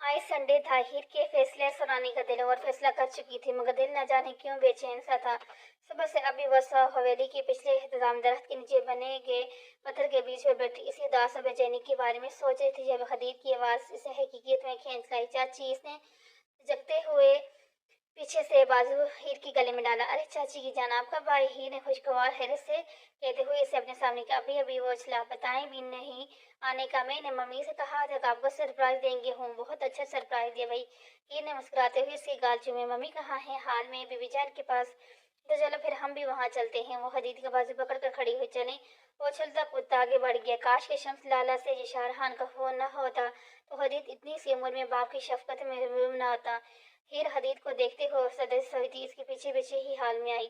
आज संडे था। हीर के फैसले सुनाने का दिल और फैसला कर चुकी थी, मगर दिल न जाने क्यों बेचैन सा था। सुबह से अभी वह हवेली के पिछले इंतजाम दरख्त के नीचे बने गए पत्थर के बीच में बैठी इसी उदास और बेचैनी के बारे में सोच रही थी, जब हदीद की आवाज़ इसे हकीकत में खींच लाई। चाची, इसने जगते हुए पीछे से बाजू हीर की गले में डाला। अरे चाची की जान, आप कब आई? हीर ने खुशगवार हैरत से कहते हुए इसे अपने सामने किया। अभी अभी वो उछला। बताएं भी नहीं आने का? मैंने मम्मी से कहा था कि आपको सरप्राइज देंगे। हूँ, बहुत अच्छा सरप्राइज दिया भाई। हीर ने मुस्कुराते हुए इसकी गाल चूमे। मम्मी कहाँ है? हाल में बीबी जान के पास। तो चलो फिर हम भी वहां चलते हैं। वो हदीद का बाजू पकड़कर खड़ी हुई। चले। वो उछलता कूदता आगे बढ़ गया। काश के शम्स लाला से ये शाहजहां का फोन न होता तो हदीद इतनी सी उम्र में बाप की शफकत में महरूम न होता। हीर हदीद को देखते हुए सदस्य हुई थी, इसके पीछे पीछे ही हाल में आई।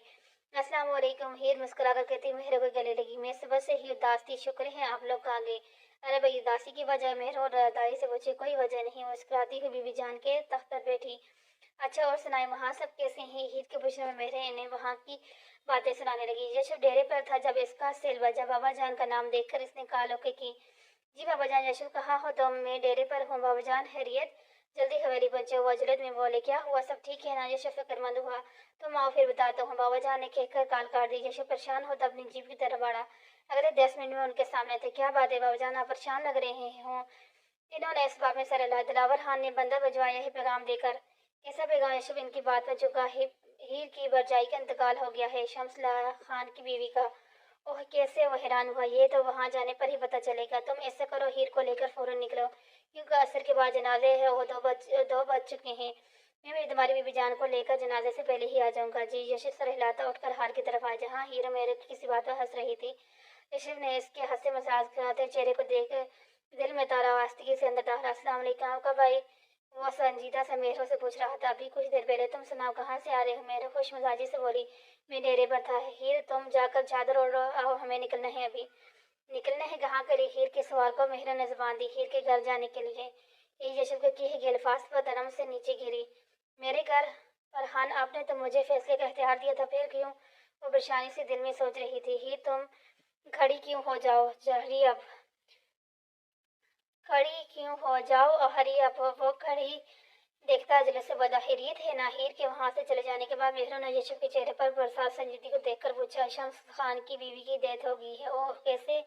अस्सलाम वालेकुम। हीर मुस्कुराकर कहती मेहर को गले लगी। मैं सुबह से ही उदास थी, शुक्र है आप लोग आ गए। अरे भाई, उदासी की वजह? मेहर और दाई से पूछे। कोई वजह नहीं। मुस्कुराती हुई बीबी जान के तख्त पर बैठी। अच्छा, और सुनाए, वहाँ सब कैसे हैं? हीर के पूछने में मेहर ने वहाँ की बातें सुनाने लगी। यशव डेरे पर था जब इसका सेल बजा। बाबा जान का नाम देखकर इसने कालोके की। जी बाबा जान। यशव कहाँ हो? तो मैं डेरे पर हूँ बाबा जान। हैरियत? जल्दी हवेली पहुंचे। वो अजरत में बोले। क्या हुआ? सब ठीक है ना? यशव फिक्रमंद हुआ। तुम आओ फिर बताता हूँ। बाबा जान ने कहकर कान काट दी। यशव परेशान होता अपनी जीप की तरफ बढ़ा। अगले 10 मिनट में उनके सामने थे। क्या बात है बाबा जान, आप परेशान लग रहे हैं? इन्होंने इस बात में सर हिलाया। दिलावर खान ने बंदा भिजवाया है पैगाम देकर। कैसा पैगाम? यशव इनकी बात पर चुका है। हीर की बरजाई का इंतकाल हो गया है, शम्सला खान की बीवी का। ओह, कैसे? वो हैरान हुआ। ये तो वहां जाने पर ही पता चलेगा। तुम ऐसा करो, हीर को लेकर फौरन निकलो, क्योंकि असर के बाद जनाजे है। वो दो बज चुके हैं। मैं भी तुम्हारी बीबी जान को लेकर जनाजे से पहले ही आ जाऊंगा। जी। यशव सर हिलाता उठकर हार की तरफ आया, जहाँ हीर मेरे किसी बात पर हंस रही थी। यशव ने इसके हंसे मजाक कराते चेहरे को देख दिल में तारा वास्तिकी से अंदर डाला। अस्सलाम वालेकुम। आपका भाई? वो संजीदा से मेहरों से पूछ रहा था। अभी कुछ देर पहले। तुम सुनाओ, कहाँ से आ रहे हो? मेहर खुश मिजाजी से बोली। मैं डेरे पर था। हीर, तुम जाकर चादर ओढ़ो, आओ, हमें निकलना है अभी। निकलना है कहाँ के लिए? हीर के सवाल को मेहर ने जबान दी। हीर के घर जाने के लिए। ये यशव के कहे गए अल्फाज पर धर्म से नीचे गिरी। मेरे घर? फरहान, आपने तो मुझे फैसले का इख्तियार दिया था, फिर क्यों? वो परेशानी से दिल में सोच रही थी। हीर, तुम खड़ी क्यों हो जाओ? जहरी अब खड़ी क्यों हो जाओ? और हरी अब वो खड़ी देखता अजले से बदाहिरियत है ना? हीर के वहां से चले जाने के बाद मेहर ने यशव के चेहरे पर बरसात संजीदगी को देखकर पूछा। शम्स खान की बीवी की डेथ हो गई है? ओह, कैसे?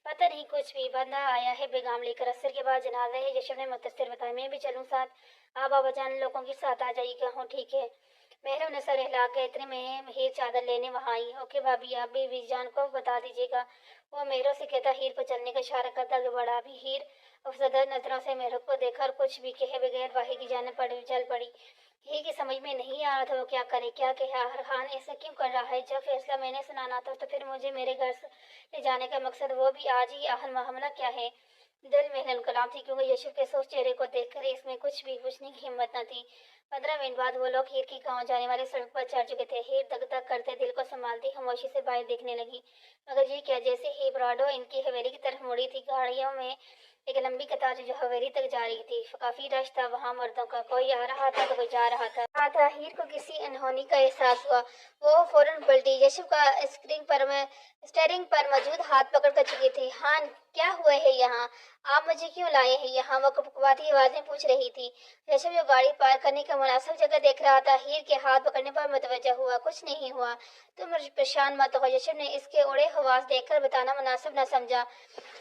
पता नहीं, कुछ भी। बंदा आया है बेगाम लेकर। असर के बाद जनाजा है। यशव ने मुख्तसर बताया। मैं भी चलूं साथ? आप बाबा जान लोगों के साथ आ जाइएगा। हूँ, ठीक है। मेहर ने सर हिला के इतने में हीर चादर लेने वहां आई। ओके भाभी, आप भी बीजान को बता दीजिएगा। वो मेहरों से कहता हीर को चलने का इशारा करता आगे बढ़ा। अभी हीर अफसरदा नजरों से मेहर को देखकर कुछ भी कहे बगैर वाही की जाने पड़ी चल पड़ी। हीर की समझ में नहीं आ रहा था वो क्या करे, क्या कहे। खान ऐसा क्यों कर रहा है? जब फैसला मैंने सुनाना था तो फिर मुझे मेरे घर से ले जाने का मकसद, वो भी आज ही। हमला क्या है? दिल में हलकलाम थी, क्योंकि यशव के सोच चेहरे को देखकर इसमें कुछ भी पूछने की हिम्मत न थी। 15 मिनट बाद वो लोग हीर की गांव जाने वाली सड़क पर चढ़ चुके थे। हीर दग दग करते दिल को संभालती खामोशी से बाहर देखने लगी। मगर ये क्या, जैसे ही ब्राडो इनकी हवेली की तरफ मुड़ी थी, गाड़ियों में एक लंबी कतार जो हवेली तक जा रही थी। काफी रश था वहां मर्दों का। कोई आ रहा था तो कोई जा रहा था। हीर को किसी अनहोनी का एहसास हुआ। वो फौरन पलटी। यशव का स्टीयरिंग पर मौजूद हाथ पकड़ कर चुकी थी। हान, क्या हुआ है यहाँ? आप मुझे क्यों लाए हैं यहाँ? वो कपकपाती आवाजें पूछ रही थी। यशव जो गाड़ी पार करने का मुनासिब जगह देख रहा था, हीर के हाथ पकड़ने पर मुतवज्जा हुआ। कुछ नहीं हुआ, तुम परेशान मत हो। यशव ने इसके उड़े हवास देखकर बताना मुनासिब न समझा।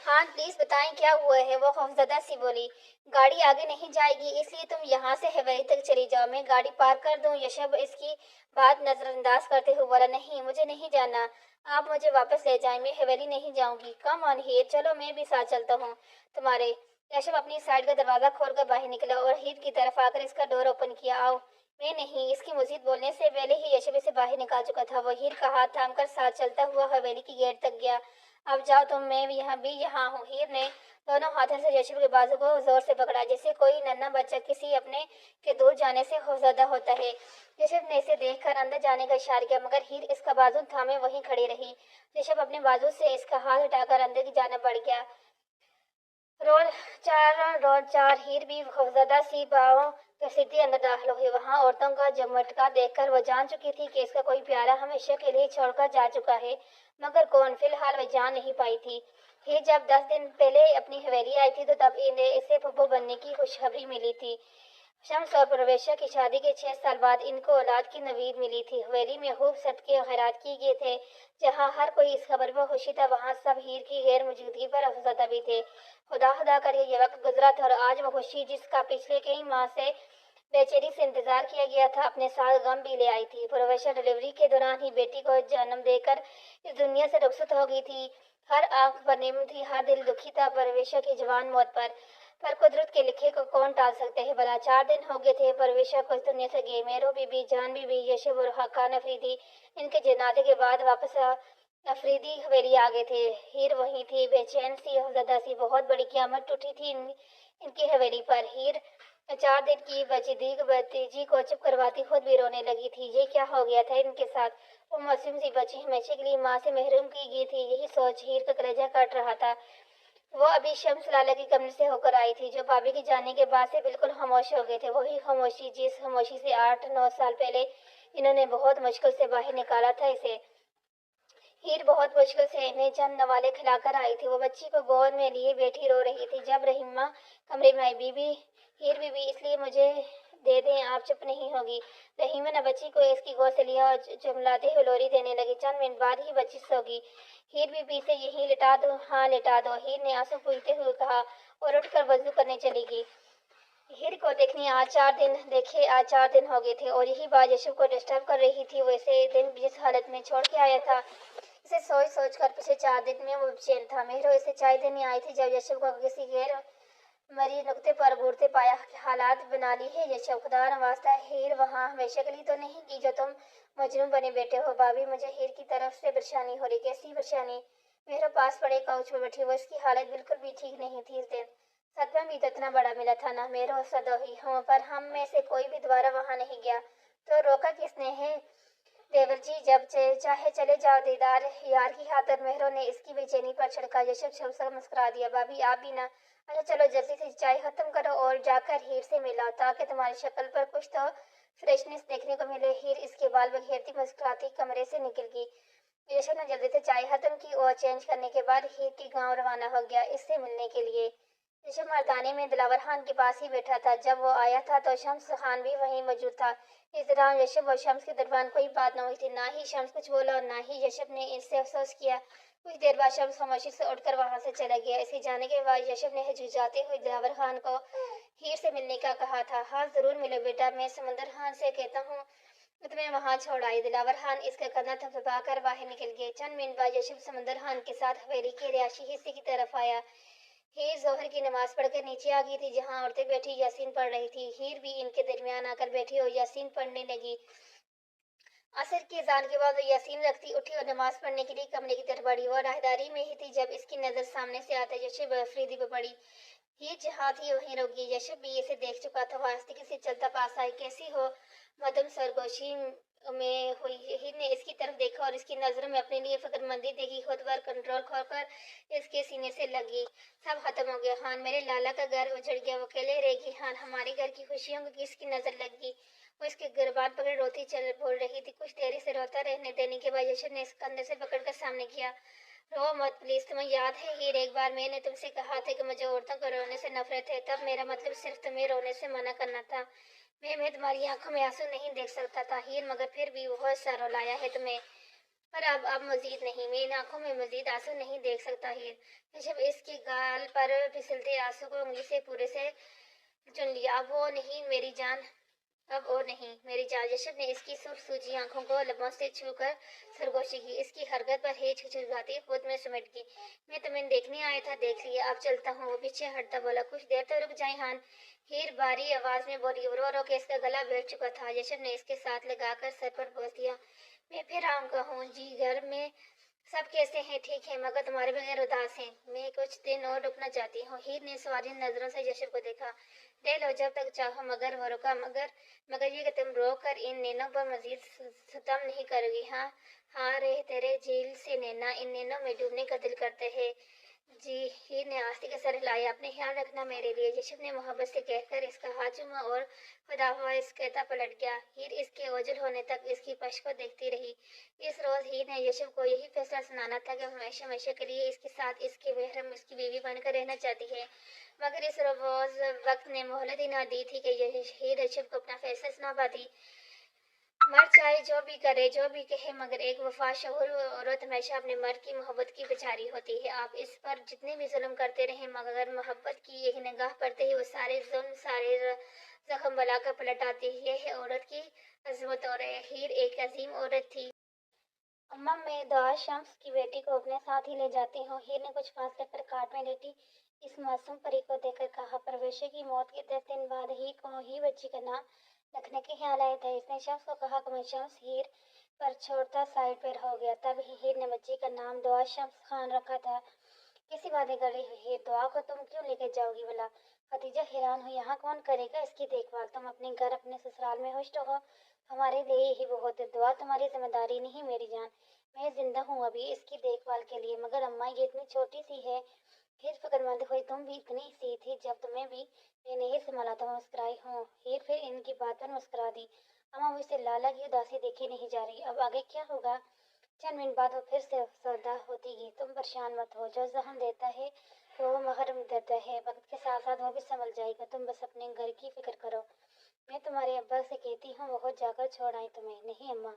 हाँ प्लीज बताएं, क्या हुआ है? वो खौफजदा सी बोली। गाड़ी आगे नहीं जाएगी, इसलिए तुम यहाँ से हवेली तक चली जाओ, मैं गाड़ी पार कर दूं। यशव इसकी बात नजरअंदाज करते हुए बोला। नहीं, मुझे नहीं जाना। आप मुझे वापस ले जाएं, मैं हवेली नहीं जाऊंगी। कम ऑन हीर, चलो मैं भी साथ चलता हूँ तुम्हारे। यशव अपनी साइड का दरवाजा खोलकर बाहर निकला और हीर की तरफ आकर इसका डोर ओपन किया। आओ। मैं नहीं। इसकी मजीद बोलने से पहले ही यशव इसे बाहर निकाल चुका था। वो हीर का हाथ थामकर साथ चलता हुआ हवेली की गेट तक गया। अब जाओ तुम, मैं भी यहाँ हूँ। हीर ने दोनों हाथों से यशव के बाजू को जोर से पकड़ा, जैसे कोई नन्हा बच्चा किसी अपने के दूर जाने से खौफजदा होता है। यशव ने इसे देखकर अंदर जाने का इशारा किया, मगर हीर इसका बाजू थामे वहीं खड़ी रही। यशव अपने बाजू से इसका हाथ हटाकर अंदर की जाने बढ़ गया। रोल चार। हीर भी खौफजदा सी पाँव घसीटती अंदर दाखिल हुई। वहां औरतों का जमटका देखकर वो जान चुकी थी कि इसका कोई प्यारा हमेशा के लिए छोड़कर जा चुका है, मगर कौन? फिलहाल वह जान नहीं पाई थी। ये जब 10 दिन पहले अपनी हवेली आई थी तो तब इन्हें इसे फुप्पो बनने की खुशखबरी मिली थी। शम्स और प्रवेशा की शादी के 6 साल बाद इनको औलाद की नवीद मिली थी। हवेली में खूब सदके और खैरात किए गए थे। जहाँ हर कोई इस खबर पर खुशी था, वहाँ सब हीर की गैर मौजूदगी पर अफसरदा भी थे। खुदा खुदा कर ये वक्त गुजरा था और आज वो खुशी जिसका पिछले कई माह से बेचैनी से इंतजार किया गया था, अपने साथ गम भी ले आई थी। प्रवेशा डिलीवरी के दौरान ही बेटी को जन्म देकर इस दुनिया से रुखसत हो गई थी। हर आंख पर नीम थी, हर दिल दुखी था प्रवेशा की जवान मौत पर कुदरत के लिखे को कौन टाल सकते हैं भला। 4 दिन हो गए थे प्रवेशा को इस दुनिया से गए। मेरो बीबी, जान बीबी, यशब और हक्कान अफरीदी इनके जनाजे के बाद वापस अफरीदी हवेली आ गए थे। हीर वहीं थी, बेचैन सी, हौसदा सी। बहुत बड़ी क़यामत टूटी थी इनकी हवेली पर। हीर 4 दिन की बची भतीजी को चुप करवाती खुद भी रोने लगी थी। ये क्या हो गया था इनके साथ? वो मासूम सी बच्ची हमेशा के लिए माँ से महरूम की गई थी। यही सोच हीर का कलेजा काट रहा था। वो अभी शम्स लाला के कमरे से होकर आई थी, जो भाभी के जाने के बाद से बिल्कुल खामोश हो गए थे। वही खामोशी जिस खामोशी से 8-9 साल पहले इन्होंने बहुत मुश्किल से बाहर निकाला था इसे। हीर बहुत मुश्किल से इन्हें चंद नवाले खिलाकर आई थी। वो बच्ची को गोद में लिए बैठी रो रही थी जब रहीमा कमरे में आई। बीबी, हीर बीबी, इसलिए मुझे दे दें, आप चुप नहीं होगी। रहीमा ने बच्ची को इसकी गोद से लिया और जुमलाते हुए लोरी देने लगी। चंद मिनट बाद ही बच्ची सो गई। हीर बीबी, से यहीं लिटा दो? हाँ, लिटा दो, हीर ने आंसू पूछते हुए कहा और उठकर वजू करने चली गई। हीर को देखने आज 4 दिन हो गए थे और यही बात यशब को डिस्टर्ब कर रही थी। वैसे दिन जिस हालत में छोड़ के आया था, इसे सोच सोच कर पिछले 4 दिन में वो बेचैन था। मेहरो इसे चाय देने आई थी जब यशब को किसी गैर मरी नुक्ते पर घूरते पाया। हालात बना ली है यशब, खुदा नवास्ता हीर वहाँ हमेशा के लिए तो नहीं की जो तुम मजनू बने बैठे हो। भाभी, मुझे हीर की तरफ से परेशानी हो रही। कैसी परेशानी? मेरे पास पड़े काउच पर बैठी वो, इसकी हालत बिल्कुल भी ठीक नहीं थी इस दिन। सदमा भी तो इतना बड़ा मिला था ना। मेरो सदोही हूँ, पर हम में से कोई भी दोबारा वहाँ नहीं गया। तो रोका किसने है? देवर जी, जब चाहे चले जाओ दीदार यार की खातिर। मेहरों ने इसकी बेचैनी पर छिड़का। यशब शब मुस्कुरा दिया। भाभी, आप भी ना? अच्छा चलो, जल्दी से चाय खत्म करो और जाकर हीर से मिलाओ ताकि तुम्हारी शक्ल पर कुछ तो फ्रेशनेस देखने को मिले। हीर इसके बाल बखेरती मुस्कुराती कमरे से निकल गई। यशब ने जल्दी से चाय खत्म की और चेंज करने के बाद हीर की गांव रवाना हो गया इससे मिलने के लिए। यशब मर्दाने में दिलावर खान के पास ही बैठा था। जब वो आया था तो शम्स खान भी वहीं मौजूद था। इस दौरान यशब और शम्स के दरमियान कोई बात न हुई थी। ना ही शम्स कुछ बोला और ना ही यशब ने इससे अफसोस किया। कुछ देर बाद शम्स खामोशी से उठकर वहां से चला गया। इसे जाने के बाद यशब ने हिचकिचाते हुए दिलावर खान को हीर से मिलने का कहा था। हाँ जरूर मिलो बेटा, मैं समंदर खान से कहता हूँ तुम्हें वहां छोड़ आई। दिलावर खान इसका कंधा थपथपा कर बाहर निकल गए। चंद मिनट बाद यशब समंदर खान के साथ हवेली के रिहायशी हिस्से की तरफ आया। हीर जोहर की नमाज पढ़कर नीचे आ गई थी जहां औरतें बैठी यासीन पढ़ रही थी। हीर भी इनके दरमियान आकर बैठी और यासीन पढ़ने लगी। असर की अजान के बाद वो यासीन रखती उठी और नमाज पढ़ने के लिए कमरे की तरफ बढ़ी। वो राहदारी में ही थी जब इसकी नजर सामने से आते यशब अफरीदी पर पड़ी। हीर जहाँ थी वहीं रुक गई। यशब भी इसे देख चुका था। वो आस्तिकी से चलता पास आई। कैसी हो? मदम सरगोशी में हुई। हीर ने इसकी तरफ देखा और इसकी नजरों में अपने लिए फिक्रमंदी देखी। खुद पर कंट्रोल खोकर इसके सीने से लगी। सब खत्म हो गया खान, मेरे लाला का घर उजड़ गया, वो अकेले रहेगी। खान, हमारे घर की खुशियों को किसकी नजर लगी? वो इसके गिरबान पकड़ रोती चल बोल रही थी। कुछ देरी से रोता रहने देने के बाद यशब ने इस कंधे से पकड़कर सामने किया। रो मत प्लीज। तुम्हें याद है हीर, एक बार मैंने तुमसे कहा था कि मुझे औरतों को रोने से नफरत है। तब मेरा मतलब सिर्फ तुम्हें रोने से मना करना था। मैं तुम्हारी आंखों में आंसू नहीं देख सकता था हीर, मगर फिर भी बहुत सा रुलाया है तुम्हें। पर अब मजीद नहीं, मैं इन आंखों में मजीद आंसू नहीं देख सकता हीर। जब इसके गाल पर फिसलते आंसू को उंगली से पूरे से चुन लिया। अब वो नहीं मेरी जान, अब और नहीं मेरी जान। यशब ने इसकी सुर्ख सूजी आंखों को लबों से छूकर सरगोशी की। इसकी हरकत पर हेच हिचकिचाती खुद में सिमट गई। मैं तुम्हें देखने आया था, देख लिया, अब चलता हूँ। वो पीछे हटता बोला। कुछ देर तो रुक जाए हान, हीर बारी आवाज में बोली। रो रो के इसका गला बैठ चुका था। यशब ने इसके साथ लगाकर सर पर बोस दिया। मैं फिर आऊँगा हूँ जी, घर में सब कैसे हैं? ठीक है, मगर तुम्हारे बगैर उदास हैं। मैं कुछ दिन और रुकना चाहती हूँ। हीर ने सवारी नजरों से यशब को देखा। ले लो जब तक चाहो, मगर वो रुका। मगर ये कि तुम रो कर इन नैनों पर मजीद सितम नहीं करोगी। हाँ हाँ, रहे तेरे झील से नैना, इन नैनों में डूबने का दिल करते है। जी, हीर ने आस्तीक का सर हिलाया। अपने ख्याल रखना मेरे लिए, यशब ने मोहब्बत से कहकर इसका हाथ चूमा और खुदा हाफिज़ कहता पलट गया। हीर इसके ओझल होने तक इसकी पश्क को देखती रही। इस रोज़ हीर ने यशब को यही फैसला सुनाना था कि हमेशा हमेशा के लिए इसके साथ इसकी महरम इसकी बीवी बनकर रहना चाहती है। मगर इस रोज़ वक्त ने मोहलत ही ना दी थी कि हीर यशब को अपना फैसला सुना पाती। मर्द चाहे जो भी करे जो भी कहे, मगर एक वफा शहूर औरत हमेशा अपने मर्द की मोहब्बत की बेचारी होती है। आप इस पर जितने भी जुल्म करते रहें, मगर मोहब्बत की एक निगाह पड़ते ही वो सारे जुल्म सारे जख्म बला कर पलट आती है। यह है औरत की अजमत। और हीर एक अजीम औरत थी। अम्मा, मैं दुआ शम्स की बेटी को अपने साथ ही ले जाती हूँ। हीर ने कुछ फासले पर काट में लेटी इस मासूम परी को देखकर कहा। परवेशे की मौत के 10 दिन बाद हीर को ही बच्ची का नाम रखने के ख्याल आया था। इसने शम्स को कहा कि मैं शम्स हीर पर छोड़ता साइड पर हो गया। तब हीर ने बच्ची का नाम दुआ शम्स खान रखा था। कैसी बातें कर रही हो हीर? दुआ को तुम क्यों लेकर जाओगी भला? खदीजा हैरान हुई। यहाँ कौन करेगा इसकी देखभाल? तुम अपने घर अपने ससुराल में खुश रहो, हमारे लिए यही बहुत है। दुआ तुम्हारी जिम्मेदारी नहीं मेरी जान। मैं जिंदा हूँ अभी इसकी देखभाल के लिए। मगर अम्मा, ये इतनी छोटी सी है। हीर फिक्रमंद हुई। तुम भी इतनी सी थी जब तुम्हें भी मैंने ही संभाला था। मुस्कुराई। हूँ। हीर फिर इनकी बात पर मुस्कुरा दी। अम्मा, मुझसे लाला की उदासी देखी नहीं जा रही। अब आगे क्या होगा? चंद मिनट बाद वो फिर से सौदा होती गई। तुम परेशान मत हो, जो जख्म देता है तो वो महरम देता है। वक्त के साथ साथ वो भी संभल जाएगा। तुम बस अपने घर की फिक्र करो। मैं तुम्हारे अब्बा से कहती हूँ वो जाकर छोड़ आए तुम्हें। नहीं अम्मा,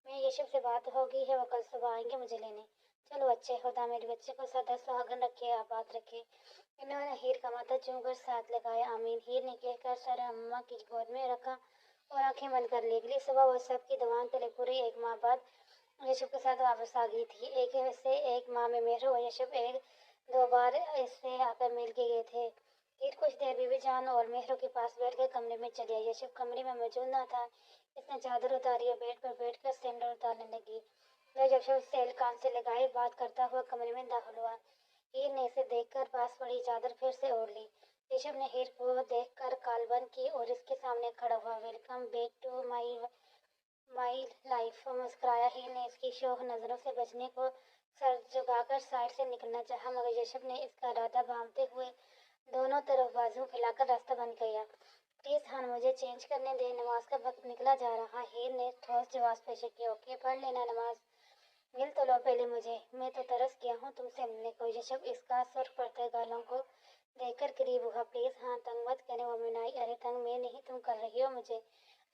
मैं यशब से बात हो गई है, वो कल सुबह आएंगे मुझे लेने। चलो अच्छे, खुदा मेरे बच्चे को सदा सुहागन रखे, आबाद रखे। इन्होंने हीर का माथा चूमकर साथ लगाया। आमीन। हीर ने कहकर सर अम्मा की गोद में रखा और आंखें बंद कर ली। अगली सुबह वो सबकी दीवान तले पूरी 1 माह बाद यशब के साथ वापस आ गई थी। एक माह में मेहर और यशब एक दो बार इससे आकर मिल के गए थे। फिर कुछ देर बीबी जान और मेहरों के पास बैठकर कमरे में चली आई। यशब कमरे में मौजूद न था। इसने चादर उतारी और बेड पर बैठकर सैंडल उतारने लगी। वह यशब सेल कान से लगाए बात करता हुआ कमरे में दाखिल हुआ। हीर ने इसे देखकर पास पड़ी चादर फिर से ओढ़ ली। यशब ने हीर को देखकर काल बंद की और इसके सामने खड़ा हुआ। Welcome back to my life, मुस्कुराया। हीर ने इसकी शौक नजरों से बचने को सर झुकाकर साइड से निकलना चाहा, मगर यशब ने इसका इरादा बांधते हुए दोनों तरफ बाजू फैलाकर रास्ता बंद किया। प्लीज खान, मुझे चेंज करने दे, नमाज का वक्त निकला जा रहा। हीर ने ठोस जवाब पेश किया। ओके, पढ़ लेना नमाज। मिल तो लो पहले मुझे, मैं तो तरस गया हूँ तुमसे मिलने को। यशब इसका सुर्ख पड़ते गालों को देखकर करीब हुआ। प्लीज हाँ, तंग मत करे वो मिनाई। अरे तंग मैं नहीं, तुम कर रही हो मुझे।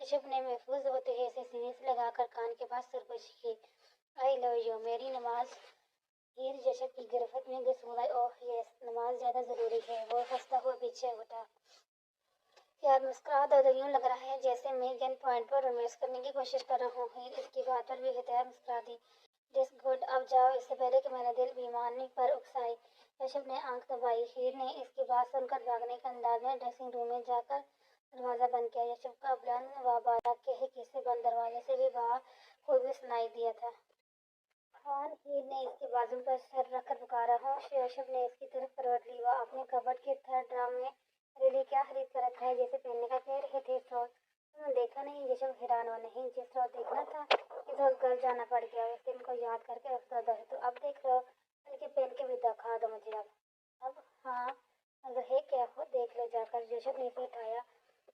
यशब ने महफूज होते हुए इसे सीने से लगाकर कान के पास सरगोशी की। आई लव यू मेरी नमाज। हीर यशब की गिरफ्त में घुस गई। ओह यस, नमाज ज्यादा जरूरी है। वो हंसता हुआ पीछे उठा। यार मुस्कुरा दो तो यूं लग रहा है जैसे मैं गन पॉइंट पर रोमांस करने की कोशिश कर रहा हूँ। हीर इसकी बात पर भी हताया मुस्कुरा दी। दिस गुड, अब जाओ, इससे पहले कि मेरा दिल बेईमानी पर उकसाए। यशब ने आंख दबाई। हीर ने इसकी बात सुनकर भागने के अंदाज में ड्रेसिंग रूम में जाकर दरवाजा बंद किया। यशब का बुलंद व बारात के हिस्से बंद दरवाजे से भी बाहर कोई भी सुनाई दिया था। खान, हीर ने इसके बाजू पर सर रखकर पुकारा। होश यशब ने इसकी तरफ करवट ली। वह अपने कबर्ड के थर्ड ड्राम में रेली क्या खरीद कर रखा है, जैसे पहनने का कह रहे थे फ्रॉक। तुमने देखा नहीं? यशब हैरान हुआ। नहीं, जिस रोज देखना था इस रोज घर जाना पड़ गया। वैसे इनको याद करके अफसोस है तो अब देख लो, बल्कि पहन के भी दिखा दो मुझे अब हाँ, अगर है क्या हो देख लो जाकर। यशब ने इसे उठाया।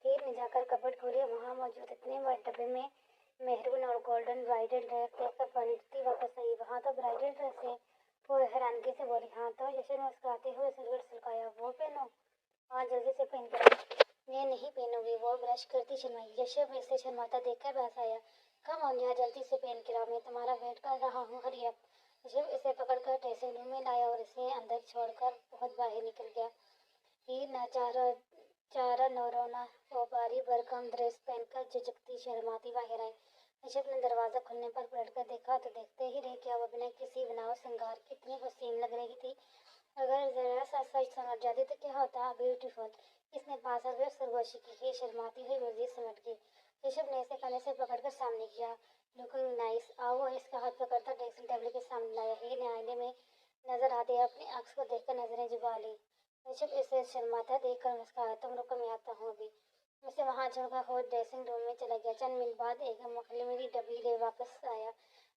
हीर ने जाकर कबर्ड खोली। वहाँ मौजूद इतने बड़े डब्बे में मेहरून और गोल्डन ब्राइडल ड्रेस देखकर पलटती वापस आई। वहाँ तो ब्राइडल ड्रेस है। वो हैरानगी से बोली। हाँ तो। यशब ने मुस्कुराते हुए सिर सुलगाया। वो पहनो। हाँ, जल्दी से पहन कर आओ। मैं नहीं पहनूंगी, वो ब्रश करती शर्माई। यशब इसे शर्माता देखकर बहस आया। कम ऑन यार, जल्दी से पहन कर आओ, मैं तुम्हारा वेट कर रहा हूँ, हरी अप। यशब इसे पकड़कर ड्रेसिंग रूम में लाया और इसे अंदर छोड़कर बहुत बाहर निकल गया। हीर न चारा नौरोना वो भारी भरकम ड्रेस पहनकर झिझकती शर्माती बाहर आई। ऋषभ ने दरवाजा खुलने पर पलटकर देखा तो देखते ही रह गया। वो बिना किसी बनाव श्रृंगार कितनी हसीन लग रही थी। अगर जरा सा सच समझ जाती तो क्या होता? ब्यूटीफुल। इसने पास आकर सरगोशी की। शर्माती हुई मस्जिद सिमट गई। ऋषभ ने इसे कंधे से पकड़कर सामने किया। Looking nice. आओ। इसका हाथ पकड़कर ड्रेसिंग टेबल के सामने लाया। हीर ने आईने में नजर आते अपने अक्स को देखकर नजरें झुका ली। ऋषभ इसे शर्माता देखकर मुस्कुराया। तुम रुको, मैं आता हूँ अभी। उसे वहां छोड़कर खुद ड्रेसिंग रूम में चला गया। चंद मिनट बाद एक मेरी डब्बी ले वापस आया।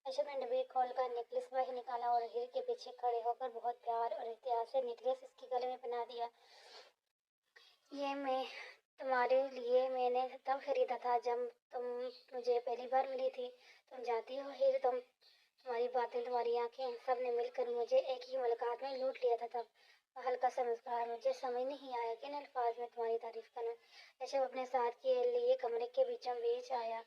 ऋषभ ने डब्बी खोल कर नेकलेस बाहर निकाला और हीर के पीछे खड़े होकर बहुत प्यार और एहतियात से नेकलेस इसके गले में पहना दिया। ये मैं तुम्हारे लिए मैंने तब खरीदा था जब तुम मुझे पहली बार मिली थी। तुम जानती हो हीर, तुम्हारी बातें, तुम्हारी आंखें, सब ने मिलकर मुझे एक ही मुलाकात में लूट लिया था। तब हल्का सा मुस्कुराया। मुझे समझ नहीं आया किन अल्फाज में तुम्हारी तारीफ करूं। ऋषभ अपने साथ के लिए कमरे के बीचों बीच आया।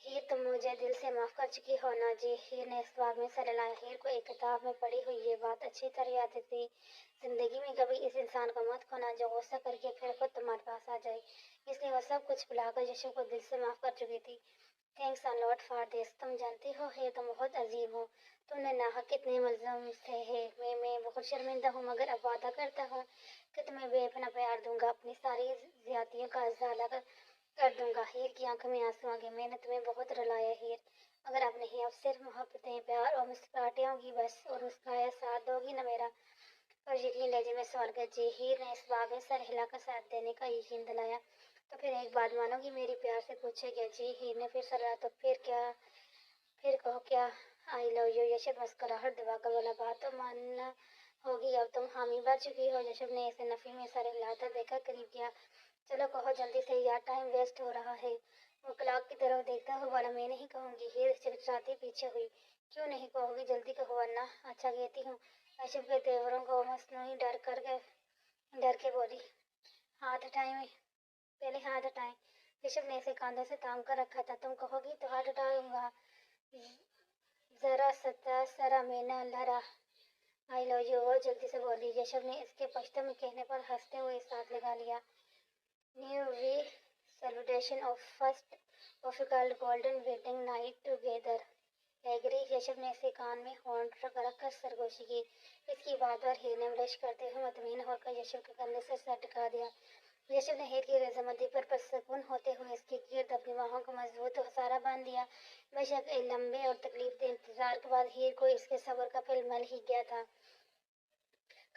हीर, तुम मुझे दिल से माफ कर चुकी हो ना? जी, हीर ने इस बात में सर हिलाया। हीर को एक किताब में पढ़ी हुई ये बात अच्छी तरह याद थी। जिंदगी में कभी इस इंसान को मत खोना जो गुस्सा करके फिर खुद तुम्हारे पास आ जाए। इसलिए वह सब कुछ भुलाकर यशु को दिल से माफ कर चुकी थी। Thanks a lot for this. तुम जानती हो हीर, तुम बहुत अजीब हो। तुमने नाहक कितने मुल्ज़म से है। मैं बहुत शर्मिंदा हूँ, मगर अब वादा करता हूँ कि तुम्हें बेपनाह प्यार दूंगा, अपनी सारी ज्यादतियों का इज़ाला कर दूंगा। हीर की आंखों में आंसू आ गए। मैंने तुम्हें बहुत रुलाया हीर, मगर अब नहीं। अब सिर्फ मोहब्बतें, प्यार और मुस्कुराहटें होगी बस। और मुस्कुराया, साथ दोगी ना मेरा? और यकीन लहजे में सवाल कर। जी, हीर ने इस बात में सर हिलाकर साथ देने का यकीन दिलाया। तो फिर एक बात मानोगी मेरी? प्यार से पूछा गया। जी, हीर ने फिर सर हिलाया। तो फिर क्या? फिर कहो क्या? I love you. यशब मुस्कुराहट दबाकर बोला। बात तो मानना होगी, अब तुम हामी भर चुकी हो। यशब ने इसे नफी में सर हिलाता देखकर करीब गया। चलो कहो जल्दी से यार, टाइम वेस्ट हो रहा है। वो क्लॉक की तरफ देखता हुआ बोला। मैं नहीं कहूंगी। हीर चिड़चिड़ाती पीछे हुई। क्यों नहीं कहोगी? जल्दी कहो वरना। अच्छा कहती हूँ। यशब के तेवरों को मसनूई डर के बोली। हाथ हटाए, पहले हाथ हटाए। ऋषभ ने इसे कांधों से थाम कर रखा था। तुम कहोगी तो हाथ हटाऊंगा। जरा सता सरा में न लड़ा। आई लव यू, वो जल्दी से बोली। ऋषभ ने इसके पश्चिम में कहने पर हंसते हुए साथ लगा लिया। New we celebration of first official golden wedding night together agree. Rishabh ने इसे कान में होंठ रखकर सरगोशी की। इसकी बात पर हीर ने ब्रश करते हुए मतमीन होकर यशव के कंधे से सर टिका दिया। यशव ने हीर की रजामंदी पर पुरसकून होते हुए इसके गिर्द अपनी बाहों को मजबूत हसारा बांध दिया। बेशक एक लंबे और तकलीफ इंतजार के बाद हीर को इसके सब्र का फल मिल ही गया था।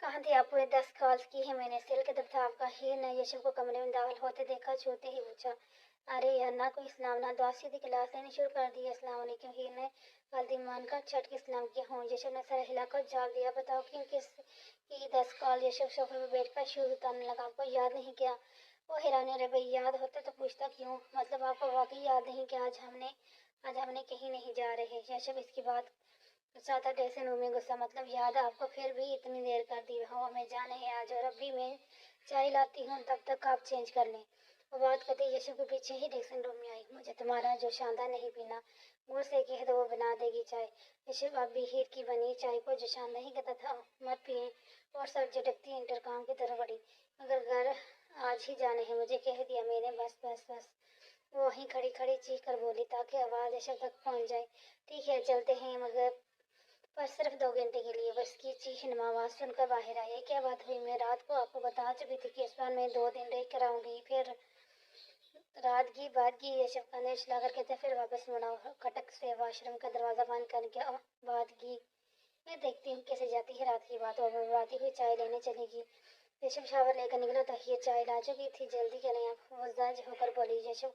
कहाँ थी आप? पूरे 10 कॉल्स की है मैंने। सेल के दफ्तर आपका। हीर ने यशव को कमरे में दाखिल होते देखा, छूते ही पूछा। अरे यार, ना कोई इस्लाम ना दुआ, सीधी क्लास लेनी शुरू कर दी। अस्सलाम वालेकुम। हीर ने गलती मानकर छट के इस्लाम किया। हूँ। यशव ने सर हिलाकर जवाब दिया। बताओ क्यों, किस की 10 कॉल? यशव सोफे पर बैठकर शूज उतारने लगा। आपको याद नहीं क्या? वो हैरानी रह गई। याद होता तो पूछता क्यों? मतलब आपको वाकई याद नहीं क्या? आज हमने कहीं नहीं जा रहे। यशव इसकी बात चाहता ड्रेसिंग रूम में गुस्सा। मतलब याद आपको, फिर भी इतनी देर कर दी। हवा में जाने हैं आज, और अभी मैं चाय लाती हूँ, तब तक आप चेंज कर लें। वो बात करते यशु के पीछे ही ड्रेसिंग रूम में आई। मुझे तुम्हारा जो शानदार नहीं पीना, मुँह से कह दो वो बना देगी चाय। यशु अब भी हीर की बनी चाय को जो शानदार नहीं कहता था मत पिए। और सर झटकती इंटरकॉम की तरफ बढ़ी। मगर घर आज ही जाने हैं, मुझे कह दिया मैंने। बस बस बस, वो वहीं खड़ी खड़ी चीख कर बोली ताकि आवाज यशु तक पहुंच जाए। ठीक है चलते हैं, मगर पर सिर्फ 2 घंटे के लिए। बस की चीख आवाज सुनकर बाहर आई। क्या बात हुई? मैं रात को आपको बता चुकी थी कि इस बार मैं 2 दिन रह कर आऊंगी। फिर रात की बात की। ये शब कंधे हिलाकर कहते फिर वापस मुड़ा। खटक से वॉशरूम का दरवाजा बंद कर गया। बात की, मैं देखती हूँ कैसे जाती है रात की बात। और बर्बादी हुई चाय लेने चलेगी। यशव शावर लेकर निकला तो ये चाय ला चुकी थी। जल्दी करें आप, वो दर्ज होकर बोली। यशव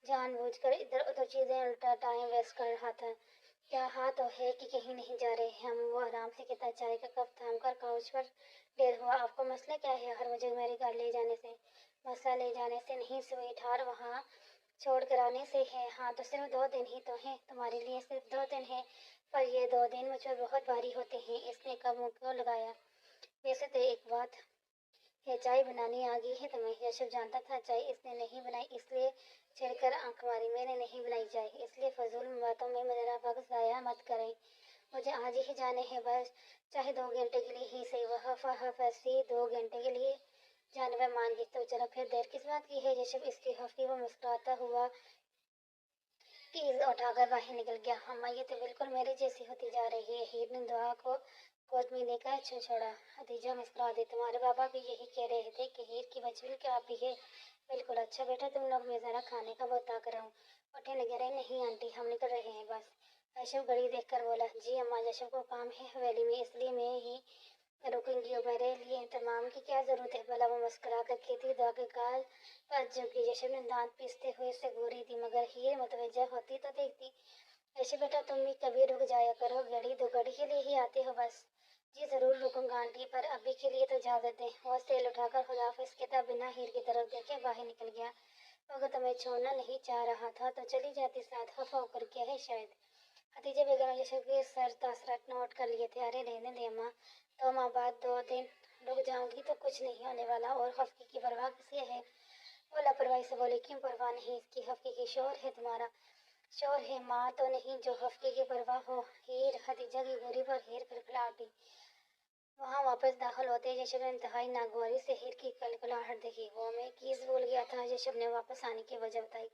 जानबूझकर इधर उधर चीजें उल्टा टाइम वेस्ट कर रहा था। क्या हाँ तो है कि कहीं नहीं जा रहे हम। वो आराम से कहता चाय का कप थाम कर काउच पर देर हुआ। आपको मसला क्या है हर मुझे मेरे घर ले जाने से? मसला ले जाने से नहीं स्वीट हार, वहाँ छोड़ कर आने से है। हाँ तो सिर्फ 2 दिन ही तो हैं। तुम्हारे लिए सिर्फ 2 दिन है, पर ये 2 दिन मुझ पर बहुत भारी होते हैं। इसने कब मुंह को लगाया। वैसे तो एक बात है, चाय बनानी आ गई है तुम्हें? यशव जानता था चाय इसने नहीं बनाई, इसलिए छिड़कर आंख मारी। मैंने नहीं बनाई चाय, इसलिए फजूल बातों में मेरा वक्त ज़ाया मत करें। मुझे आज ही जाने हैं बस, चाहे 2 घंटे के लिए ही सही। वह फैसी 2 घंटे के लिए जाने में मान गई। तो चलो फिर देर किस बात की है? यशव इसकी हफ्ती वो मुस्कुराता हुआ कीज उठाकर बाहर निकल गया। अम्मा ये तो बिल्कुल मेरे जैसी होती जा रही है। हीर ने दुआ को गोद में लेकर छोड़ा। खदीजा मुस्कुरा दी। तुम्हारे बाबा भी यही कह रहे थे कि हीर की बचपन क्या आप भी है। बिल्कुल। अच्छा बेटा तुम लोग, मैं जरा खाने का बहुत ताक रहा हूँ। उठे लगे रहे। नहीं आंटी, हम निकल रहे हैं बस। यशव घड़ी देखकर बोला। जी अम्मा, यशव को काम है हवेली में, इसलिए मैं ही रुकूंगी। और मेरे लिए इंतजाम की क्या जरूरत है? भला वो मुस्कुरा कर कहती। दुआ के गाल पर झुकी। यशव ने दांत पीसते हुए उसे घूरी थी, मगर हीर मुतवज्जा होती तो देखती। ऐसे बेटा तुम भी कभी रुक जाया करो, घड़ी दो घड़ी के लिए ही आते हो बस। जी जरूर रुकूंगा आंटी, पर अभी के लिए तो इजाजत दें। वो तेल उठाकर खुदाफिज कहता बिना हीर की तरफ देखे बाहर निकल गया। अगर तुम्हें छोड़ना नहीं चाह रहा था तो चली जाती, साथ खफा होकर क्या है शायद। हतीजा बेगम ने यशब के सर तासरात नोट कर लिए थे। अरे रहने दे माँ, 2 माह बाद 2 दिन रुक जाऊंगी तो कुछ नहीं होने वाला, और हफ्ते की परवाह किसे है। वो लापरवाही से बोले क्यों परवाह नहीं इसकी, हफ्ते की शोर है तुम्हारा। शोर है माँ तो नहीं जो हफ्ते की परवाह हो। हीर हतीजा की गोरी पर हीर खिलखिलाती। वहाँ वापस दाखिल होते यशब ने इंतहाई नागवारी से हीर की कलकलाहट देखी। वो मैं कीज भूल गया था, यशब ने वापस आने की वजह बताई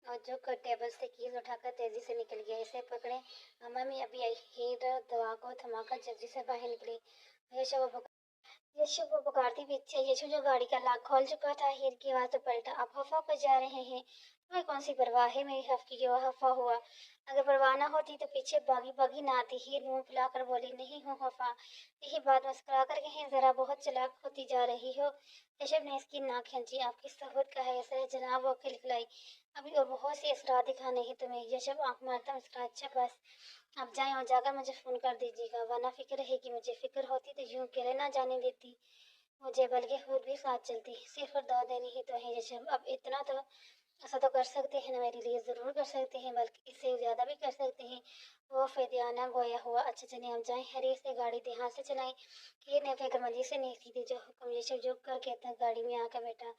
और झुक कर टेबल से कीज उठाकर तेजी से निकल गया। इसे पकड़े, अम्मा मैं अभी आई। हीर दवा को थमाकर जल्दी से बाहर निकली। यशब यशु को पुकारती पीछे यशु जो गाड़ी का लॉक खोल चुका था। हीर की आवाज तो पलटा, आप हफा पर जा रहे हैं। तुम्हें कौन सी परवाह है मेरी हफ्की की, वह हफा हुआ। अगर परवाह ना होती तो पीछे भागी भागी ना आती। हीर मुंह फुलाकर बोली नहीं हूँ हफा। यही बात मुस्कुरा कर कहें, जरा बहुत चालाक होती जा रही हो। यशब ने इसकी नाक खींची, आपकी सोहबत का है ऐसा है जनाब, वो खिलखिलाई। अभी और बहुत सी असरार दिखाने हैं तुम्हें। यशब आंख मारता मुस्कुरा, अच्छा बस अब जाएं और जाकर मुझे फोन कर दीजिएगा, वरना फिक्र रहेगी मुझे। फिक्र होती तो यूं अकेले ना जाने देती मुझे, बल्कि खुद भी साथ चलती। सिर्फ 2 दिन ही तो है यशब, अब इतना तो ऐसा तो कर सकते हैं ना मेरे लिए, ज़रूर कर सकते हैं, बल्कि इससे ज़्यादा भी कर सकते हैं। वो फैदियाना गोया हुआ, अच्छा चले हम जाएं। हरी से गाड़ी ध्यान से चलाई। हीर ने फिक्रमंदी से नहीं थी जो हुक्म यशब झुक कर कहता गाड़ी में आकर बैठा।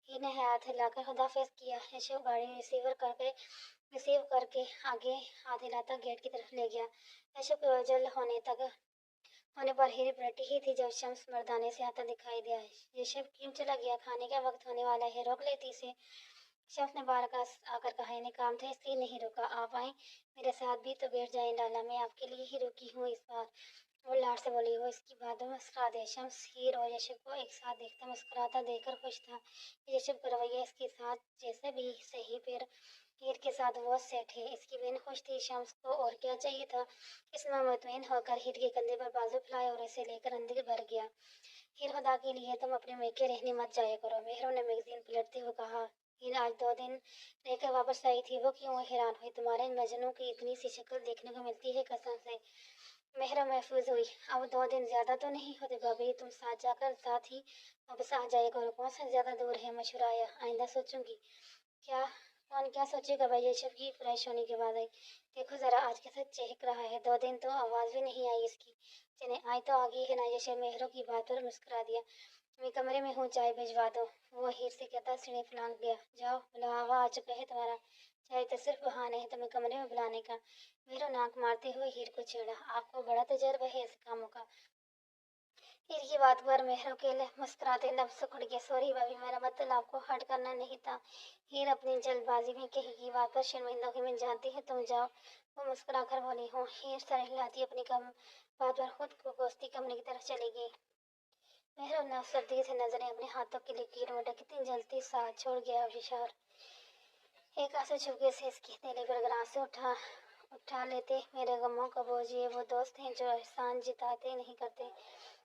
हीर ने हाथ हिलाकर खुदाफिज किया। यशब गाड़ी रिसीव करके आगे हाथ हिलाता गेट की तरफ ले गया। यशब के ओझल होने पर हीर बैठी ही थी जब शम्स मर्दाने से आता दिखाई दिया। यशब क्यों चला गया, खाने का वक्त होने वाला है, रोक लेती इसे। शम्स ने बाहर का आकर कहा, इन्हें काम था इसलिए नहीं रुका, आप आए मेरे साथ भी तो बैठ जाए लाला, मैं आपके लिए ही रुकी हूँ इस बार। वो लाड से बोली। वो इसकी बातों में मुस्कुरा दे। शम्स हीर और यशब को एक साथ देखता मुस्कुराता देखकर खुश था। यशब का रवैया इसके साथ जैसे भी सही, फिर हीर के साथ वो सेठ है। इसकी बहन खुश थी, शम्स को और क्या चाहिए था। इसमें मुतमईन होकर हीर के कंधे पर बाजू फैलाए और इसे लेकर अंदर भर गया। हीर खुदा के लिए तुम अपने मैके रहने मत जाया करो, मेहरों ने मैगजीन पलटते हुए कहा। हीर आज 2 दिन रहकर वापस आई थी, वो क्यों हैरान हुई। तुम्हारे मजनू की इतनी सी शक्ल देखने को मिलती है कसम से। मेहरा महफूज हुई। अब 2 दिन ज्यादा तो नहीं होते भाभी, तुम साथ जाकर साथ ही वापस आ जाया करो, कौन सा ज्यादा दूर है। मशुराया, आइंदा सोचूंगी। क्या कौन क्या सोचेगा भाई, यशब की फ्रेश होने के बाद आई। देखो जरा आज कैसा चहक रहा है, 2 दिन तो आवाज भी नहीं आई इसकी। चले आई तो आ गई है ना। यशब मेहरों की बात पर मुस्कुरा दिया। मैं कमरे में हूँ, चाय भिजवा दो। वो हीर से कहता सीढ़ी फलांग गया। जाओ बुलावा आ चुका है तुम्हारा। चाय तो सिर्फ बहाने है तुम्हें कमरे में बुलाने का। मेहरों नाक मारते हुए हीर को छेड़ा, आपको बड़ा तजर्बा है ऐसे कामों का। हीर की बात पर मेहरों के मुस्कुराते लब सिकुड़ गए। सॉरी भाभी, मेरा मतलब आपको हर्ट करना नहीं था। हीर अपनी जल्दबाजी में कही की बात पर शर्मिंदा हुई, मैं जानती हूँ, तुम जाओ। वो मुस्कुरा कर बोली हूँ। हीर सर हिलाती अपनी कम बात पर खुद को कोसती कमरे की तरफ चली गई। मेहरों ने सर्दी से नजरें अपने हाथों की लकीरों में कितनी जल्दी साथ छोड़ गया विशाल। एक आंसू चुपके से इसकी हथेली पर ग्रास से उठा लेते। मेरे गमों का बोझ ये वो दोस्त हैं जो एहसान जिताते नहीं करते।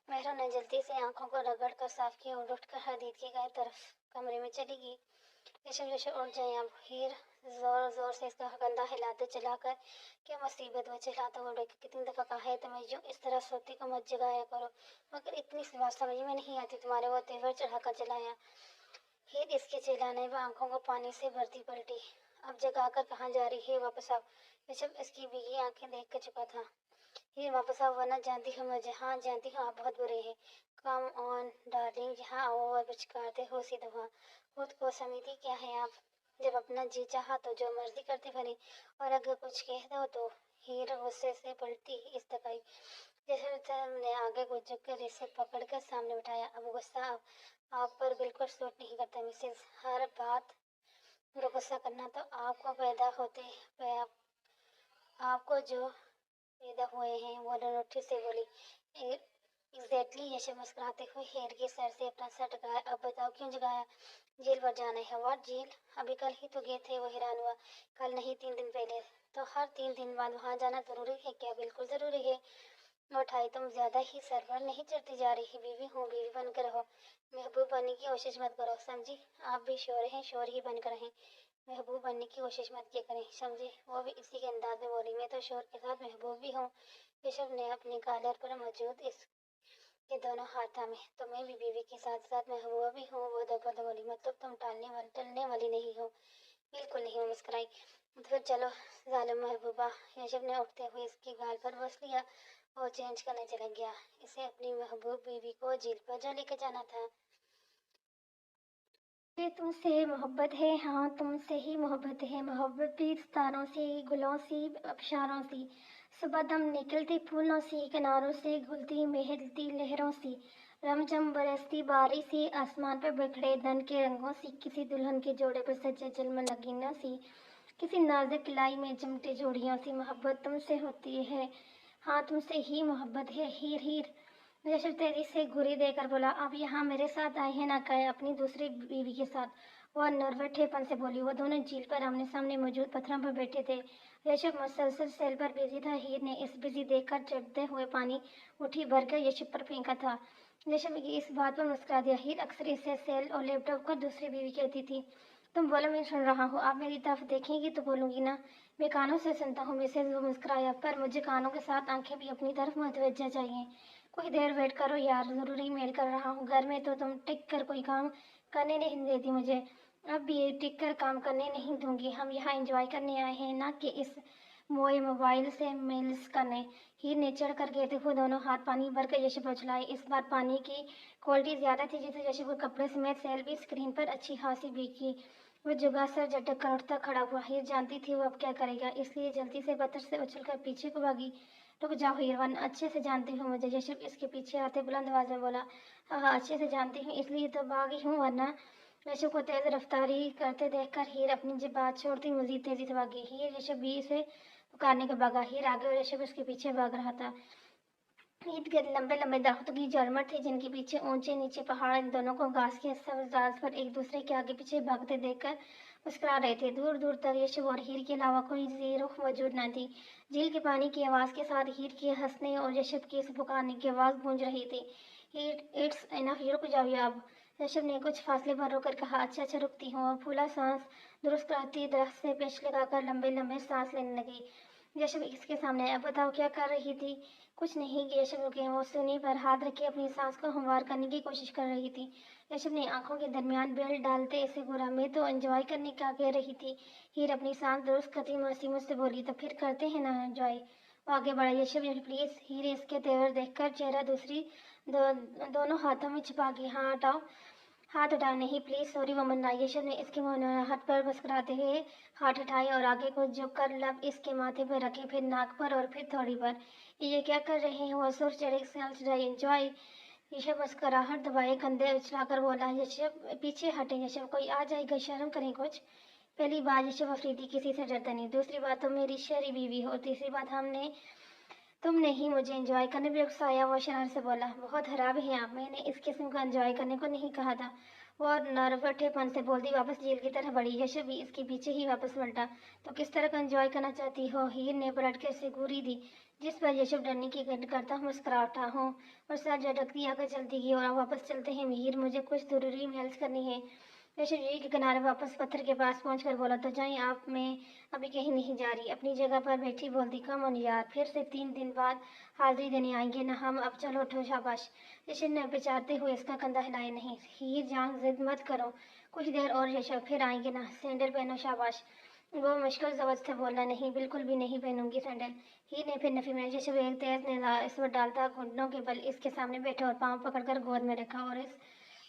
मेहरों ने जल्दी से आंखों को रगड़ कर साफ किया और उठकर हदीद की गई तरफ कमरे में चली गई। यशब यशब उठ जाए अब। हीर जोर जोर से इसका कंधा हिलाते चलाकर, क्या मुसीबत वो चिल्लाता हुआ डर, कितनी दफा कहा है तुम्हें जो इस तरह सोती को मत जगाया करो, मगर इतनी सी बात समझ में नहीं आती तुम्हारे। वो तेवर चढ़ाकर चलाया। हीर इसके चिल्लाने में आंखों को पानी से भरती पलटी। अब जगाकर कहाँ जा रही है, वापस आओ। यशब इसकी भीगी आंखें देख कर चुका था। हीर वापस आओ वरना जानती हूँ मुझे, हाँ जानती हूँ आप बहुत बुरे हैं। कम ऑन डार्लिंग, यहाँ आओ और पुचकारते हो सी दफा। खुद को समिति क्या है आप, जब अपना जी चाहा तो जो मर्जी करते बने, और अगर कुछ कह दो तो। हीर गुस्से से पलटी इस तकाई। जैसे ने आगे को झुककर इसे पकड़कर सामने बिठाया। अब गुस्सा आप पर बिल्कुल सूट नहीं करता मिसेस, हर बात पर गुस्सा करना तो आपको पैदा होते पे आपको जो पैदा हुए हैं। वो नोटिस से बोली। एग्जैक्टली, यशब मुस्कुराते हुए हेयर के सर से अपना सर टकराया। अब बताओ क्यों जगाया। जेल पर जाना है। व्हाट जेल, अभी कल ही तो गए थे। वो हैरान हुआ। कल नहीं 3 दिन पहले। तो हर 3 दिन बाद वहां जाना जरूरी है क्या। बिल्कुल जरूरी है। उठाई, तुम ज्यादा ही सर पर नहीं चढ़ती जा रही। बीवी हूँ, बीवी बनकर रहो, महबूब बनने की कोशिश मत करो, समझी। आप भी शोर हैं, शोर ही बनकर रहें। महबूब बनने की कोशिश मत किया करें, समझे। वो भी इसी के अंदाज में बोली, मैं तो शोर के साथ महबूब भी हूँ। ऋषभ ने अपनी कॉलर पर मौजूद इसके दोनों हाथ थामे। तो मैं भी बीवी के साथ साथ महबूबा भी हूँ, वो दोपहर बोली। मतलब तुम टलने वाली नहीं हो। बिल्कुल नहीं, वो मुस्कुराई। तो फिर चलो जालिम महबूबा। ऋषभ ने उठते हुए इसके गाल पर बस लिया और चेंज करने चला गया। इसे अपनी महबूब बीवी को झील पर जो लेकर जाना था। मुझे तुमसे मोहब्बत है, हाँ तुमसे ही मोहब्बत है। मोहब्बत भी सितारों से, गुलों से, अबशारों से, सुबह दम निकलते फूलों से, किनारों से घुलती महलती लहरों से, रमझम बरसती बारिश से, आसमान पर बिखरे धन के रंगों से, किसी दुल्हन के जोड़े पर सजे जलम नगीनों से, किसी नाजुक किलाई में चिमटे जोड़ियों से। मोहब्बत तुमसे होती है, हाँ तुमसे ही मोहब्बत है। हीर हीर। ऋषभ तेजी से घुरी देकर बोला, आप यहाँ मेरे साथ आए हैं ना कहे अपनी दूसरी बीवी के साथ। वह नर्वठेपन से बोली। वो दोनों झील पर आमने सामने मौजूद पत्थरों पर बैठे थे। ऋषभ मुसलसल सेल पर बिजी था। हीर ने इस बिजी देखकर चढ़ते हुए पानी मुट्ठी भरकर ऋषभ पर फेंका था। ऋषभ की इस बात पर मुस्कुरा दिया। हीर अक्सर इसे सेल और लैपटॉप को दूसरी बीवी कहती थी। तुम बोलो, मैं सुन रहा हूँ। आप मेरी तरफ देखेंगी तो बोलूंगी ना। मैं कानों से सुनता हूँ, मिसेज। वो मुस्कुराया। पर मुझे कानों के साथ आंखें भी अपनी तरफ मुतवज्जा चाहिए। कोई देर वेट करो यार, ज़रूरी मेल कर रहा हूँ। घर में तो तुम टिक कर कोई काम करने नहीं देती मुझे। अब भी टिक कर काम करने नहीं दूंगी। हम यहाँ एंजॉय करने आए हैं, ना कि इस मोए मोबाइल से मेल्स करने। हीर ने चढ़ कर कहते हुए दोनों हाथ पानी भर कर यशब पर चलाए। इस बार पानी की क्वालिटी ज़्यादा थी, जिसे यशब के कपड़े समेत सेल्फी स्क्रीन पर अच्छी खासी भीगी। वो जुगा सर झटक कर उठता खड़ा हुआ। हीर जानती थी वो अब क्या करेगा, इसलिए जल्दी से पत्थर से उछलकर पीछे को भागी। रुक जाओ हीरवन, अच्छे से जानती हूँ मुझे। यशब इसके पीछे आते बुलंद आवाज में बोला। हाँ अच्छे से जानती हूँ, इसलिए तो भागी हूँ, वरना। यशब को तेज रफ्तारी करते देखकर हीर अपनी बात छोड़ती मजीद तेजी से भागी। हीर यशब भी से पुकारने को भागा। हीर आगे और यशब उसके पीछे भाग रहा था। ईद के लंबे लंबे दरख्तों की झरमट थी, जिनके पीछे ऊंचे नीचे पहाड़ इन दोनों को घास के सब्ज पर एक दूसरे के आगे पीछे भागते देखकर मुस्कुरा रहे थे। दूर दूर तक यशब और हीर के अलावा कोई रुख मौजूद न थी। झील के पानी की आवाज के साथ हीर के हंसने और यशब के पुकारने की आवाज गूंज रही थी। हीर, इट्स इनफ, रुक जाइए अब। यशब ने कुछ फासले पर रोकर कहा। अच्छा अच्छा, रुकती हूँ। और फूला सांस दुरुस्त करती दरख्त से पेश लगाकर लंबे लंबे सांस लेने लगी। यशब इसके सामने आया। बताओ क्या कर रही थी। कुछ नहीं, यशब रुके। वो सुनी पर हाथ रखे अपनी सांस को हमवार करने की कोशिश कर रही थी। यशब ने आंखों के दरमियान बेल्ट डालते इसे घूरा। मैं तो एंजॉय करने का कह रही थी। हीर अपनी सांस दुरुस्त करती मसी मुझसे बोली। तो फिर करते हैं ना एंजॉय। वो आगे बढ़ा। यशब प्लीज। हीर इसके तेवर देखकर चेहरा दोनों हाथों में छिपा गई। हाँ हटाओ, हाथ हटाओ। नहीं प्लीज, सॉरी वमन। यशब ने इसके हाथ पर मुस्कुराते हुए हाथ उठाए और आगे को झुक कर लब इसके माथे पर रखे, फिर नाक पर और फिर थोड़ी पर। ये क्या कर रहे हैं। वो सुर चढ़े चढ़ाई एंजॉय। यशब मुस्कुराहट दबाए कंधे उछलाकर बोला। यशब पीछे हटे। यशब कोई आ जाएगा, शर्म करें कुछ। पहली बात यशब अफरीदी किसी से डरता नहीं। दूसरी बात तुम मेरी शहरी बीवी हो। तीसरी बात तुमने ही मुझे एंजॉय करने भी उकसाया। वो शरार से बोला। बहुत खराब हैं आप, मैंने इस किस्म का एंजॉय करने को नहीं कहा था। वो नर्वठेपन से बोलती वापस झील की तरफ बढ़ी। यशब भी इसके पीछे ही वापस पलटा। तो किस तरह का एंजॉय करना चाहती हो। हीर ने पलट कर से घूरी दी, जिस पर यशब डरने की गंड करता मुस्कुरा उठा हूँ और सर झटकती आकर चलती गई। और वापस चलते हैं हीर, मुझे कुछ जरूरी मेल्स करनी है। यशब झील के किनारे वापस पत्थर के पास पहुंचकर बोला। तो जाएं आप, मैं अभी कहीं नहीं जा रही। अपनी जगह पर बैठी बोलती। कम ऑन यार, फिर से 3 दिन बाद हाजिरी देने आएंगे ना हम। अब चलो उठो, शाबाश। यशब ने बेचारते हुए इसका कंधा हिलाया। नहीं हीर जान, जिद मत करो, कुछ देर और यशब, फिर आएंगे ना। सैंडल पहनो, शाबाश। वो मुश्किल जबरदस्त से बोला। नहीं, बिल्कुल भी नहीं पहनूंगी सैंडल। हीर ने फिर नफी में यशब एक तेज ने इस पर डालता घुटनों के बल इसके सामने बैठा और पाँव पकड़कर गोद में रखा। और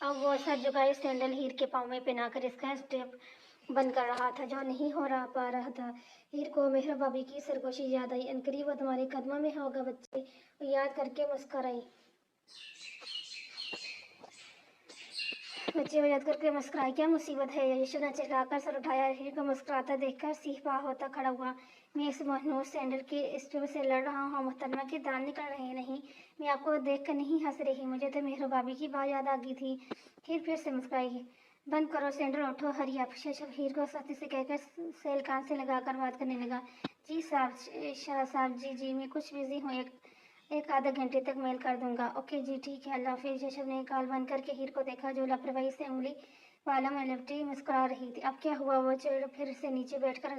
अब वो सर झुकाए सैंडल हीर के पाँव में पहनाकर इसका स्टेप बंद कर रहा था, जो नहीं हो रहा पा रहा था। हीर को मेहर भाभी की सरगोशी याद आई। अनकरीब वो तुम्हारे कदमों में होगा बच्चे। वो याद करके मुस्कुराई। बच्चे को याद करके मुस्कुराई। क्या मुसीबत है। यशु ने चिल्लाकर सर उठाया। हीर को मुस्कुराता देखकर सीख पा होता खड़ा हुआ। मैं इस महनूस सैंडल के स्टूल से लड़ रहा हूँ। मोहतरमा के दाल निकल रहे हैं। नहीं, मैं आपको देख कर नहीं हंस रही, मुझे तो मेहर भाभी की बात याद आ गई थी। हीर फिर से मुस्कुराई। बंद करो सैंडल, उठो, हरी आप। शशब हीर को सख्ती से कहकर सेल कान से लगाकर बात करने लगा। जी साहब, शाह साहब, जी मैं कुछ बिजी हूँ, एक आधे घंटे तक मेल कर दूंगा। ओके जी, ठीक है, अल्लाह हाफिज। यशब ने कॉल बंद करके हीर को देखा, जो लापरवाही से उंगली बालों में लिपटी मुस्कुरा रही थी। अब क्या हुआ? वो चिड़ फिर से नीचे बैठकर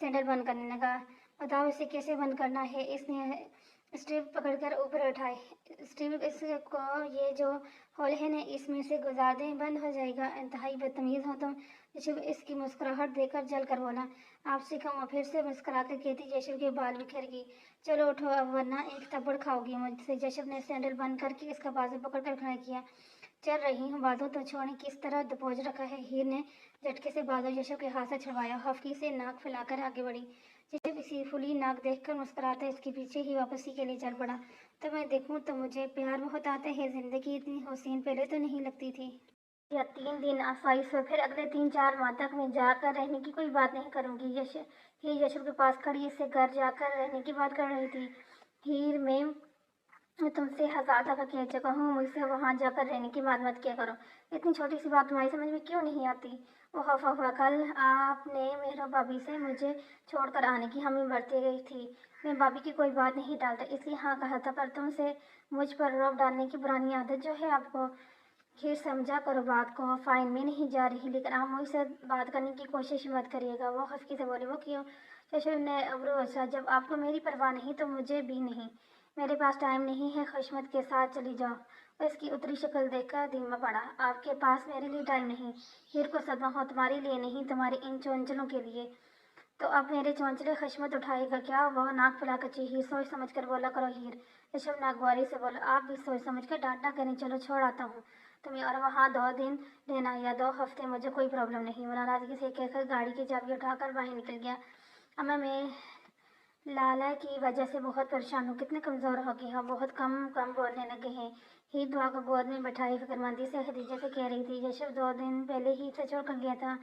सैंडल बंद करने लगा। बताओ इसे कैसे बंद करना है? इसने स्ट्रिप पकड़कर ऊपर उठाए। स्ट्रिप इसको ये जो होल है ना इसमें से गुजार दें, बंद हो जाएगा। इंतहाई बदतमीज हो तुम। यशव इसकी मुस्कुराहट देखकर जल कर बोला। आपसे कहूँ? फिर से मुस्कुराकर कहती यशव के बाल बिखर गई। चलो उठो अब, वरना एक थप्पड़ खाओगी मुझसे। यशव ने सैंडल बंद करके इसका बाजू पकड़कर खड़ा किया। चल रही हूँ, बाजू तो छोड़ने किस तरह दबोच रखा है। हीर ने झटके से बाजू यशव के हाथ से छुड़वाया। हफ्की से नाक फैलाकर आगे बढ़ी। यशव इसी फुली नाक देखकर मुस्कुराता इसके पीछे ही वापसी के लिए चल पड़ा। तो मैं देखूं तो मुझे प्यार बहुत आता है। जिंदगी इतनी हसीन पहले तो नहीं लगती थी। या 3 दिन आसाइश हो, फिर अगले 3-4 माह तक मैं जाकर रहने की कोई बात नहीं करूंगी। हीर यशव के पास खड़ी इससे घर जाकर रहने की बात कर रही थी। हीर मैं तुमसे 1000 दफा कह चुका हूँ, मुझसे वहाँ जाकर रहने की बात मत किया करो। इतनी छोटी सी बात तुम्हारी समझ में क्यों नहीं आती? वो हफा हुआ। कल आपने मेहरा भाभी से मुझे छोड़कर आने की हमें बरती गई थी। मैं भाभी की कोई बात नहीं टालता, इसलिए हाँ कहा था, पर तुमसे मुझ पर रौब डालने की पुरानी आदत जो है आपको। खैर समझा करो बात को, फाइन में नहीं जा रही, लेकिन आप मुझसे बात करने की कोशिश मत करिएगा। वो हफ्की से बोले। वो क्यों? शशुर ने अब्रू अच्छा, जब आपको मेरी परवाह नहीं तो मुझे भी नहीं। मेरे पास टाइम नहीं है, खुशमत के साथ चली जाओ। उसकी उतरी शक्ल देखकर धीमा पड़ा। आपके पास मेरे लिए टाइम नहीं। हीर को सदमा हो, तुम्हारे लिए नहीं, तुम्हारे इन चोंचलों के लिए। तो अब मेरे चोंचले खशमत उठाएगा क्या? वह नाक फैलाकर चीखी। सोच समझ कर बोला करो हीर। ऋषभ नागवारी से बोला। आप भी सोच समझ कर डांट ना करें। चलो छोड़ आता हूँ तुम्हें, और वहाँ 2 दिन रहना या 2 हफ्ते, मुझे कोई प्रॉब्लम नहीं। वो नाराजगी से कहकर गाड़ी की चाबी उठाकर बाहर निकल गया। अम्मा मैं लाला की वजह से बहुत परेशान हूँ। कितने कमज़ोर हो गए हो, बहुत कम कम बोलने लगे हैं। हीर दुआ को गोद में बैठाई फिक्रमंदी से खदीजा से कह रही थी। यशव 2 दिन पहले ही से छोड़ कर गया था।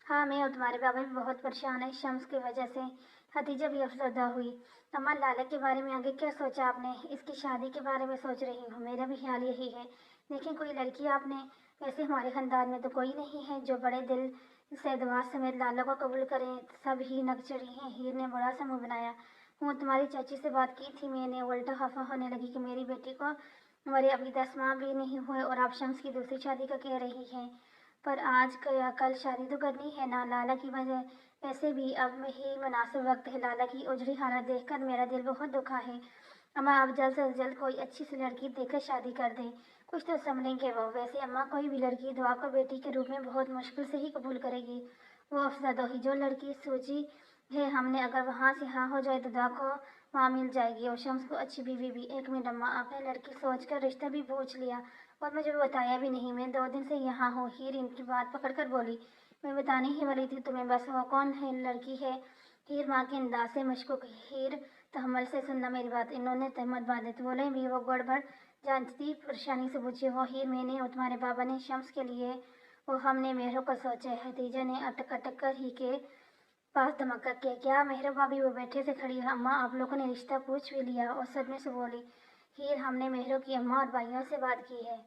हाँ मैं और तुम्हारे बाबा भी बहुत परेशान है शम्स की वजह से। खदीजा भी अफसरदा हुई। अम्मा लाला के बारे में आगे क्या सोचा आपने? इसकी शादी के बारे में सोच रही हूँ, मेरा भी ख्याल यही है। देखें कोई लड़की आपने, वैसे हमारे खानदान में तो कोई नहीं है जो बड़े दिल से दुआ समेत लाला को कबूल करें। सब ही नक चढ़ी हैं। हीर ने बड़ा सा मुँह बनाया। वो तुम्हारी चाची से बात की थी मैंने। उल्टा खफा होने लगी कि मेरी बेटी को मरे अभी 10 माह भी नहीं हुए और आप शम्स की दूसरी शादी का कह रही हैं। पर आज या कल शादी तो करनी है ना लाला की वजह। वैसे भी अब में ही मुनासिब वक्त है। लाला की उजड़ी हालत देखकर मेरा दिल बहुत दुखा है। अम्मा आप जल्द से जल्द कोई अच्छी सी लड़की देखकर शादी कर दें, कुछ तो संभलेंगे वो। वैसे अम्मा कोई भी लड़की दुआ को बेटी के रूप में बहुत मुश्किल से ही कबूल करेगी। वो अफसरदोही जो लड़की सोची है हमने, अगर वहाँ से हाँ हो जाए तो दुआ को वहाँ मिल जाएगी और शम्स को अच्छी बीवी भी। 1 मिनट अम्मा, आपने लड़की सोच कर रिश्ता भी पूछ लिया और मुझे बताया भी नहीं? मैं 2 दिन से यहाँ हूँ। हीर इनकी बात पकड़कर बोली। मैं बताने ही वाली थी तुम्हें, बस वो कौन है लड़की है? हीर माँ के अंदाज से मशकूक। हीर तहम्मुल से सुनना मेरी बात। इन्होंने तहमत बांधे तो बोले भी वो गड़बड़ जानती परेशानी से पूछी। वो हीर मैंने और तुम्हारे बाबा ने शम्स के लिए, वो हमने मेहरों को सोचा है। हतीजा ने अटक अटक कर ही के पास धमका के क्या? मेहरा भाभी वो बैठे से खड़ी है। अम्मा आप लोगों ने रिश्ता पूछ भी लिया? और सदमे से बोली हीर। हमने मेहरों की अम्मा और भाइयों से बात की है।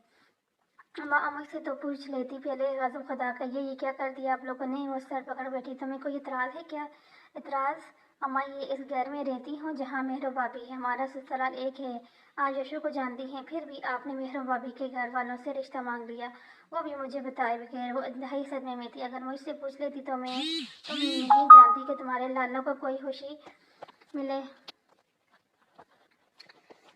अम्मा अम्मा से तो पूछ लेती पहले। आजम खुदा का ये क्या कर दिया आप लोगों ने? वो सर पकड़ बैठी। तुम्हें कोई इतराज़ है क्या? इतराज़? अम्मा ये इस घर में रहती हूँ जहाँ मेहरो भाभी है, हमारा ससुराल एक है। आज यशु को जानती हैं, फिर भी आपने मेहरो भाभी के घर वालों से रिश्ता मांग लिया, वो भी मुझे बताए बगैर। वो इंतहाई सदमे में थी। अगर मुझसे पूछ लेती तो मैं तुम नहीं जानती कि तुम्हारे लालों को कोई खुशी मिले।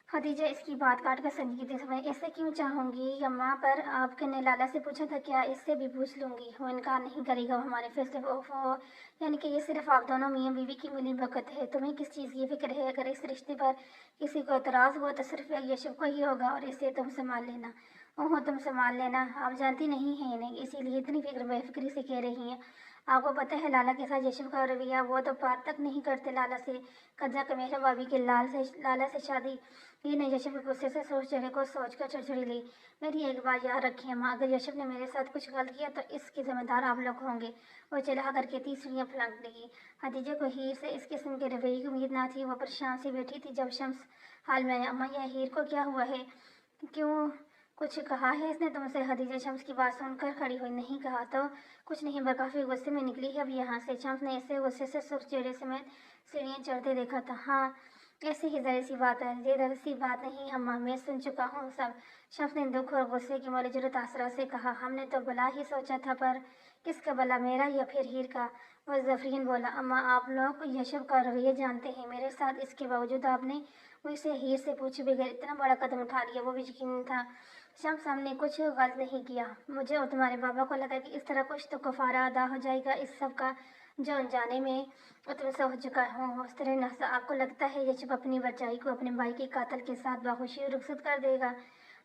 खदीजा इसकी बात काट कर संजीदे समय ऐसे क्यों चाहूँगी अम्मा? पर आपने लाला से पूछा था क्या? इससे भी पूछ लूँगी, वो इनकार नहीं करेगा हमारे फैसले को। यानी कि ये सिर्फ आप दोनों मियाँ बीवी की मिली भगत है। तुम्हें किस चीज़ की फिक्र है? अगर इस रिश्ते पर किसी को एतराज़ हुआ तो सिर्फ यशव को ही होगा, और इसे तुम संभाल लेना। ओहो तुम संभाल लेना? आप जानती नहीं हैं इन्हें, इसीलिए इतनी फिक्र बेफिक्री से कह रही हैं। आपको पता है लाला के साथ यशव का रवैया, वो तो बात तक नहीं करते लाला से। कजा का मेरा भाभी के लाला से शादी। ये ने यशव के गुस्से से सोच जगह को सोच कर चिड़चिड़ी ली। मेरी एक बात याद रखिए अम्मा, अगर यशव ने मेरे साथ कुछ गलत किया तो इसके जिम्मेदार आप लोग होंगे। वो चला करके 3 सीढ़ियाँ फलंक लगी। हतीजा को हीर से इस किस्म के रवैये की उम्मीद ना थी। वो परेशान सी बैठी थी जब शम्स हाल में आया। अम्मा यह हीर को क्या हुआ है? क्यों, कुछ कहा है इसने तुमसे? हदीजा शम्स की बात सुनकर खड़ी हुई। नहीं कहा तो कुछ नहीं, पर काफ़ी गुस्से में निकली है अब यहाँ से। शम्स ने ऐसे गुस्से से सुख चेहरे समेत सीढ़ियाँ चढ़ते देखा था। हाँ ایسی ہی ذرا سی بات ہے، یہ ذرا سی بات نہیں اماں، میں سن چکا ہوں سب۔ شمس نے دکھ اور غصے کی ملجر تاثرہ سے کہا، ہم نے تو بلا ہی سوچا تھا، پر کس کا بلا، میرا یا پھر ہیر کا؟ وہ زفرین بولا، اماں آپ لوگ یشب کا رویہ جانتے ہیں، میرے ساتھ اس کے باوجود آپ نے مجھ سے ہیر سے پوچھے بغیر اتنا بڑا قدم اٹھا لیا، وہ بھی یقین تھا۔ شمس ہم نے کچھ غلط نہیں کیا، مجھے اور تمہارے بابا کو لگا کہ اس طرح کچھ تو کفارہ ادا ہو جائے گا اس سب کا، جو انجانے میں تم سے ہو چکا ہوں۔ مستر نحس، آپ کو لگتا ہے یشب اپنی بچائی کو اپنے بھائی کے قاتل کے ساتھ باخوشی رخصت کر دے گا؟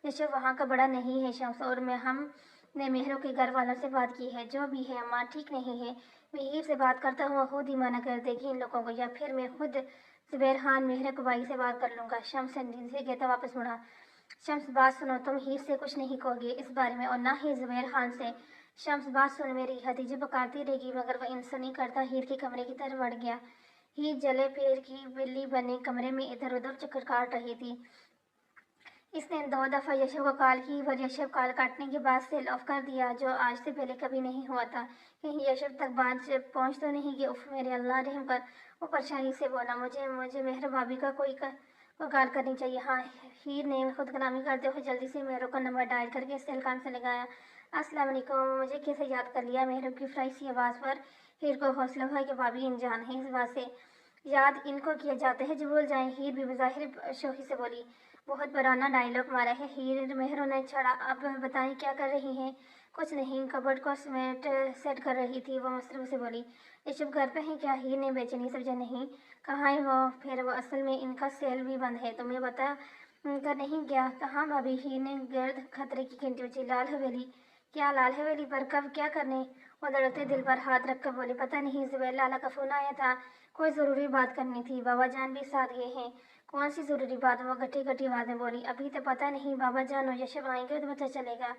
یشب وہاں کا بڑا نہیں ہے شمس، اور ہم نے مہروں کے گھر والوں سے بات کی ہے، جو بھی ہے اماں ٹھیک نہیں ہے۔ میں ہیر سے بات کرتا ہوں، وہ خود ہی منع کر دے گی ان لوگوں کو، یا پھر میں خود زبیر خان مہر کو بھائی سے بات کر لوں گا۔ شمس سے کہتا واپس مڑا۔ شمس بات سنو، تم ہیر سے کچھ نہیں کہو گے اس بارے میں، اور نہ ہی زبیر خان سے۔ شمس بات سن میری، ہتیجہ پکارتی رہے گی، مگر وہ انصا نہیں کرتا ہیر کے کمرے کی طرف بڑھ گیا۔ ہیر جلے پیر کی بلی بنے کمرے میں ادھر ادھر چکر کاٹ رہی تھی۔ اس نے 2 دفعہ یشب کو کال کی، پر یشب کال کاٹنے کے بعد سیل آف کر دیا، جو آج سے پہلے کبھی نہیں ہوا تھا۔ کہیں یشب تک بات پہنچ تو نہیں گئی؟ اف میرے اللہ رحم کر، وہ پریشانی سے بولا، مجھے مہر بھابھی کا کوئی کال کرنی چاہیے۔ ہاں، ہیر نے خود کلامی کرتے ہوئے جلدی سے مہروں کا نمبر ڈائل کر کے سیل کان سے لگایا۔ السلام علیکم، مجھے کیسے یاد کر لیا؟ مہروں کی فرائی سی آواز پر ہیر کو حوصلہ ہوا کہ بھابھی انجان ہے، اس بات سے یاد ان کو کیا جاتا ہے جو بھول جائیں۔ ہیر بھی بظاہر شوخی سے بولی، بہت پرانا ڈائلاگ مارا ہے ہیر۔ مہروں نے چھڑا، اب بتائیں کیا کر رہی ہیں؟ کچھ نہیں، کبرڈ کو سیٹ کر رہی تھی، وہ مصروف سے بولی۔ یشب گھر پہ ہیں کیا؟ ہیر نے بے چینی سے سمجھا، نہیں، کہاں ہے وہ؟ پھر وہ اصل میں ان کا سیل بھی بند ہے، تمہیں بتا کر نہیں گیا؟ کہاں بھابھی؟ ہیر نے گرد خطرے کی گھنٹی اونچی، لال حویلی؟ کیا لال حویلی پر؟ کب؟ کیا کرنے؟ وہ دھڑکتے دل پر ہاتھ رکھ کر بولے، پتہ نہیں، زبیر لالا کا فون آیا تھا، کوئی ضروری بات کرنی تھی، بابا جان بھی ساتھ گئے ہیں۔ کون سی ضروری بات؟ وہ گٹھی گٹھی آوازیں بولی، ابھی تو پتہ نہیں، بابا جان اور یشب آئیں گے تو پتہ چلے گا۔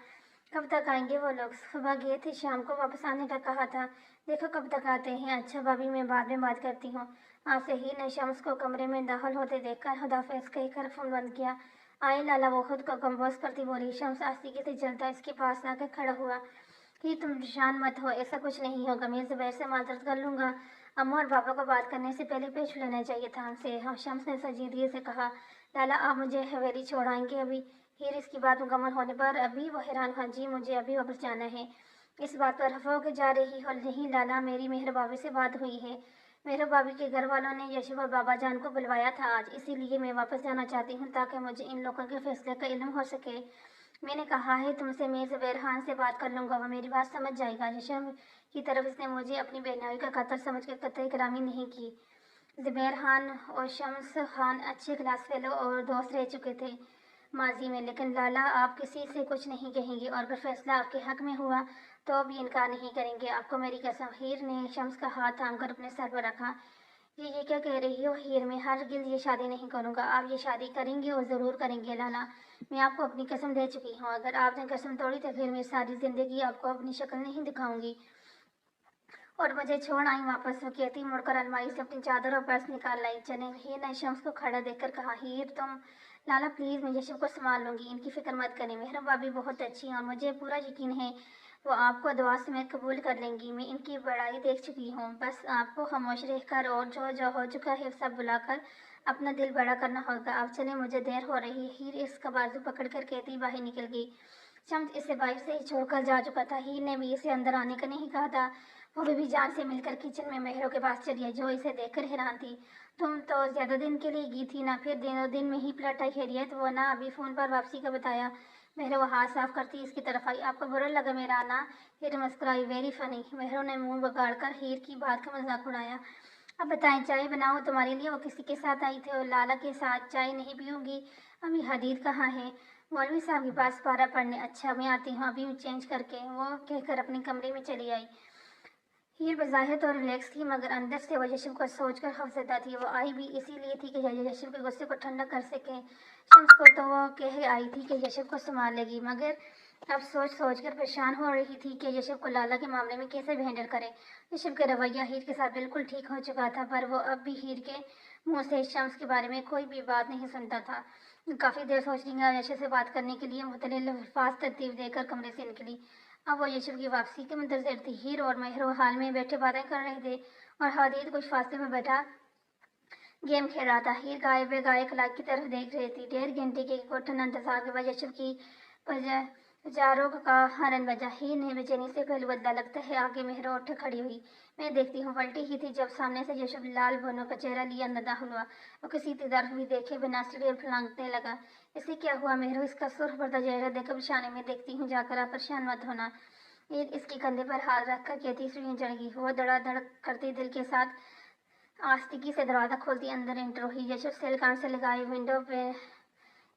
کب تک آئیں گے وہ لوگ؟ صبح گئے تھے، شام کو واپس آنے کا کہا تھا، دیکھو کب تک آتے ہیں۔ اچھا بھابھی، میں بعد میں بات کرتی ہوں آپ سے۔ ہیر نے شمس کو کمرے میں داخل ہوتے دیکھ کر خدافظ کہہ کر فون بند کیا۔ آئے لالا، وہ خود کو کمپوز کرتی بولی۔ شمس آستیگی سے چلتا اس کے پاس آ کر کھڑا ہوا۔ ہیر تم پریشان مت ہو، ایسا کچھ نہیں ہوگا، میں زبیر سے معذرت کر لوں گا، اماں اور بابا کو بات کرنے سے پہلے پیش لینا چاہیے تھا ہم سے۔ شمس نے سنجیدگی سے کہا، لالا آپ مجھے حویلی چھوڑائیں گے ابھی؟ ہیر اس کی بات مکمل ہونے پر ابھی وہ حیران ہوا، جی مجھے ابھی واپس جانا ہے۔ اس بات پر رفع ہو کے جا رہی ہو؟ نہیں لالا، میری مہر بھابھی سے بات ہوئی ہے، مہر بھابھی کے گھر والوں نے یشب اور بابا جان کو بلوایا تھا آج، اسی لیے میں واپس جانا چاہتی ہوں تاکہ مجھے ان لوگوں کے فیصلے کا علم ہو سکے۔ میں نے کہا ہے تم سے، میں زبیر خان سے بات کر لوں گا، وہ میری بات سمجھ جائے گا۔ یشب کی طرف اس نے مجھے اپنی بہنوئی کا قاتل سمجھ کر قطعی کلامی نہیں کی۔ زبیر خان اور شمس خان اچھے کلاس فیلو اور دوست رہ چکے تھے ماضی میں، لیکن لالا آپ کسی سے کچھ نہیں کہیں گے، اور اگر فیصلہ آپ کے حق میں ہوا تو بھی انکار نہیں کریں گے، آپ کو میری قسم۔ ہیر نے شمس کا ہاتھ تھام کر اپنے سر پر رکھا۔ یہ کیا کہہ رہی ہو ہیر؟ میں ہرگز یہ شادی نہیں کروں گا۔ آپ یہ شادی کریں گے اور ضرور کریں گے لالا، میں آپ کو اپنی قسم دے چکی ہوں، اگر آپ نے قسم توڑی تو پھر میں ساری زندگی آپ کو اپنی شکل نہیں دکھاؤں گی اور مجھے چھوڑ آئیں واپس۔ وہ کہتی مڑ کر الماری سے اپنی چادر اور پرس نکال لائی۔ چلیں، ہیر نے شمس کو کھڑا دیکھ کر کہا۔ ہیر تم؟ لالا پلیز، میں یشب کو سنبھال لوں گی، ان کی فکر مت کریں، مہر بھابھی بہت اچھی ہیں اور مجھے پورا یقین ہے وہ آپ کو دعا سمیت قبول کر لیں گی، میں ان کی بڑائی دیکھ چکی ہوں، بس آپ کو خاموش رہ کر اور جو ہو چکا ہے سب بلا کر اپنا دل بڑا کرنا ہوگا۔ آپ چلیں، مجھے دیر ہو رہی ہے۔ ہیر اس کا بازو پکڑ کر کہتی باہر نکل گئی۔ شمس اسے باہر سے ہی چھوڑ کر جا چکا تھا، ہیر نے بھی اسے اندر آنے کا نہیں کہا تھا۔ وہ بی جان سے مل کر کچن میں مہروں کے پاس چلی آئی، جو اسے دیکھ کر حیران تھی۔ تم تو زیادہ دن کے لیے گئی تھی نا، پھر دن میں ہی پلٹ آئی؟ خیریت؟ وہ نہ، ابھی فون پر واپسی کا بتایا۔ مہروں وہ ہاتھ صاف کرتی اس کی طرف آئی، آپ کو برا لگا میرا آنا؟ ہیر مسکرائی، ویری فنی۔ مہروں نے منہ بگاڑ کر ہیر کی بات کا مذاق اڑایا۔ اب بتائیں، چائے بناؤں تمہارے لیے؟ وہ کسی کے ساتھ آئی تھی اور لالا کے ساتھ چائے نہیں پیوں گی؟ ابھی حدید کہاں ہے؟ مولوی صاحب کے پاس پارہ پڑھنے۔ اچھا میں آتی ہوں ابھی چینج کر کے، وہ کہہ کر اپنے کمرے میں چلی آئی۔ ہیر بظاہر تو ریلیکس تھی، مگر اندر سے وہ یشب کو سوچ کر خوفزدہ تھی۔ وہ آئی بھی اسی لیے تھی کہ یشب کے غصے کو ٹھنڈا کر سکے۔ شمس کو تو وہ کہہ آئی تھی کہ یشب کو سنبھال لے گی، مگر اب سوچ کر پریشان ہو رہی تھی کہ یشب کو لالا کے معاملے میں کیسے ہینڈل کرے۔ یشب کا رویہ ہیر کے ساتھ بالکل ٹھیک ہو چکا تھا، پر وہ اب بھی ہیر کے منہ سے شمس کے بارے میں کوئی بھی بات نہیں سنتا تھا۔ کافی دیر سوچنے کے بعد یشب سے بات کرنے کے لیے مختلف الفاظ ترتیب دے کر کمرے سے نکلی۔ اب وہ یشب کی واپسی کے منتظر تھی۔ ہیر اور مہروں حال میں بیٹھے باتیں کر رہے تھے اور حدید کچھ فاصلے میں بیٹھا गेम खेल रहा था। हीर गाय बे गाय क्लाक की तरफ देख रही थी। 1.5 घंटे के कठिन इंतजार के बाद यशव की पजारों का हॉर्न बजा। हीर ने बेचैनी से पहलू बदला। लगता है आगे मेहरा उठ खड़ी हुई। मैं देखती हूँ, पलटी ही थी जब सामने से यशव लाल बोनों का चेहरा लिया अंदर दाखिल हुआ। वो किसी तरफ भी देखे बिना सीढ़ी फलांगने लगा। इसे क्या हुआ मेहरो? इसका सुर्ख पड़ता चेहरा देखकर शाने में देखती हूँ, जाकर आप परेशान मत होना। ईद इसके कंधे पर हाथ रखकर कहती सीढ़ियाँ चढ़ गई। वो धड़ाधड़ करती दिल के साथ आस्तिकी से दरवाजा खोलती अंदर एंटर हुई। यशव सेल कान से लगाए विंडो पे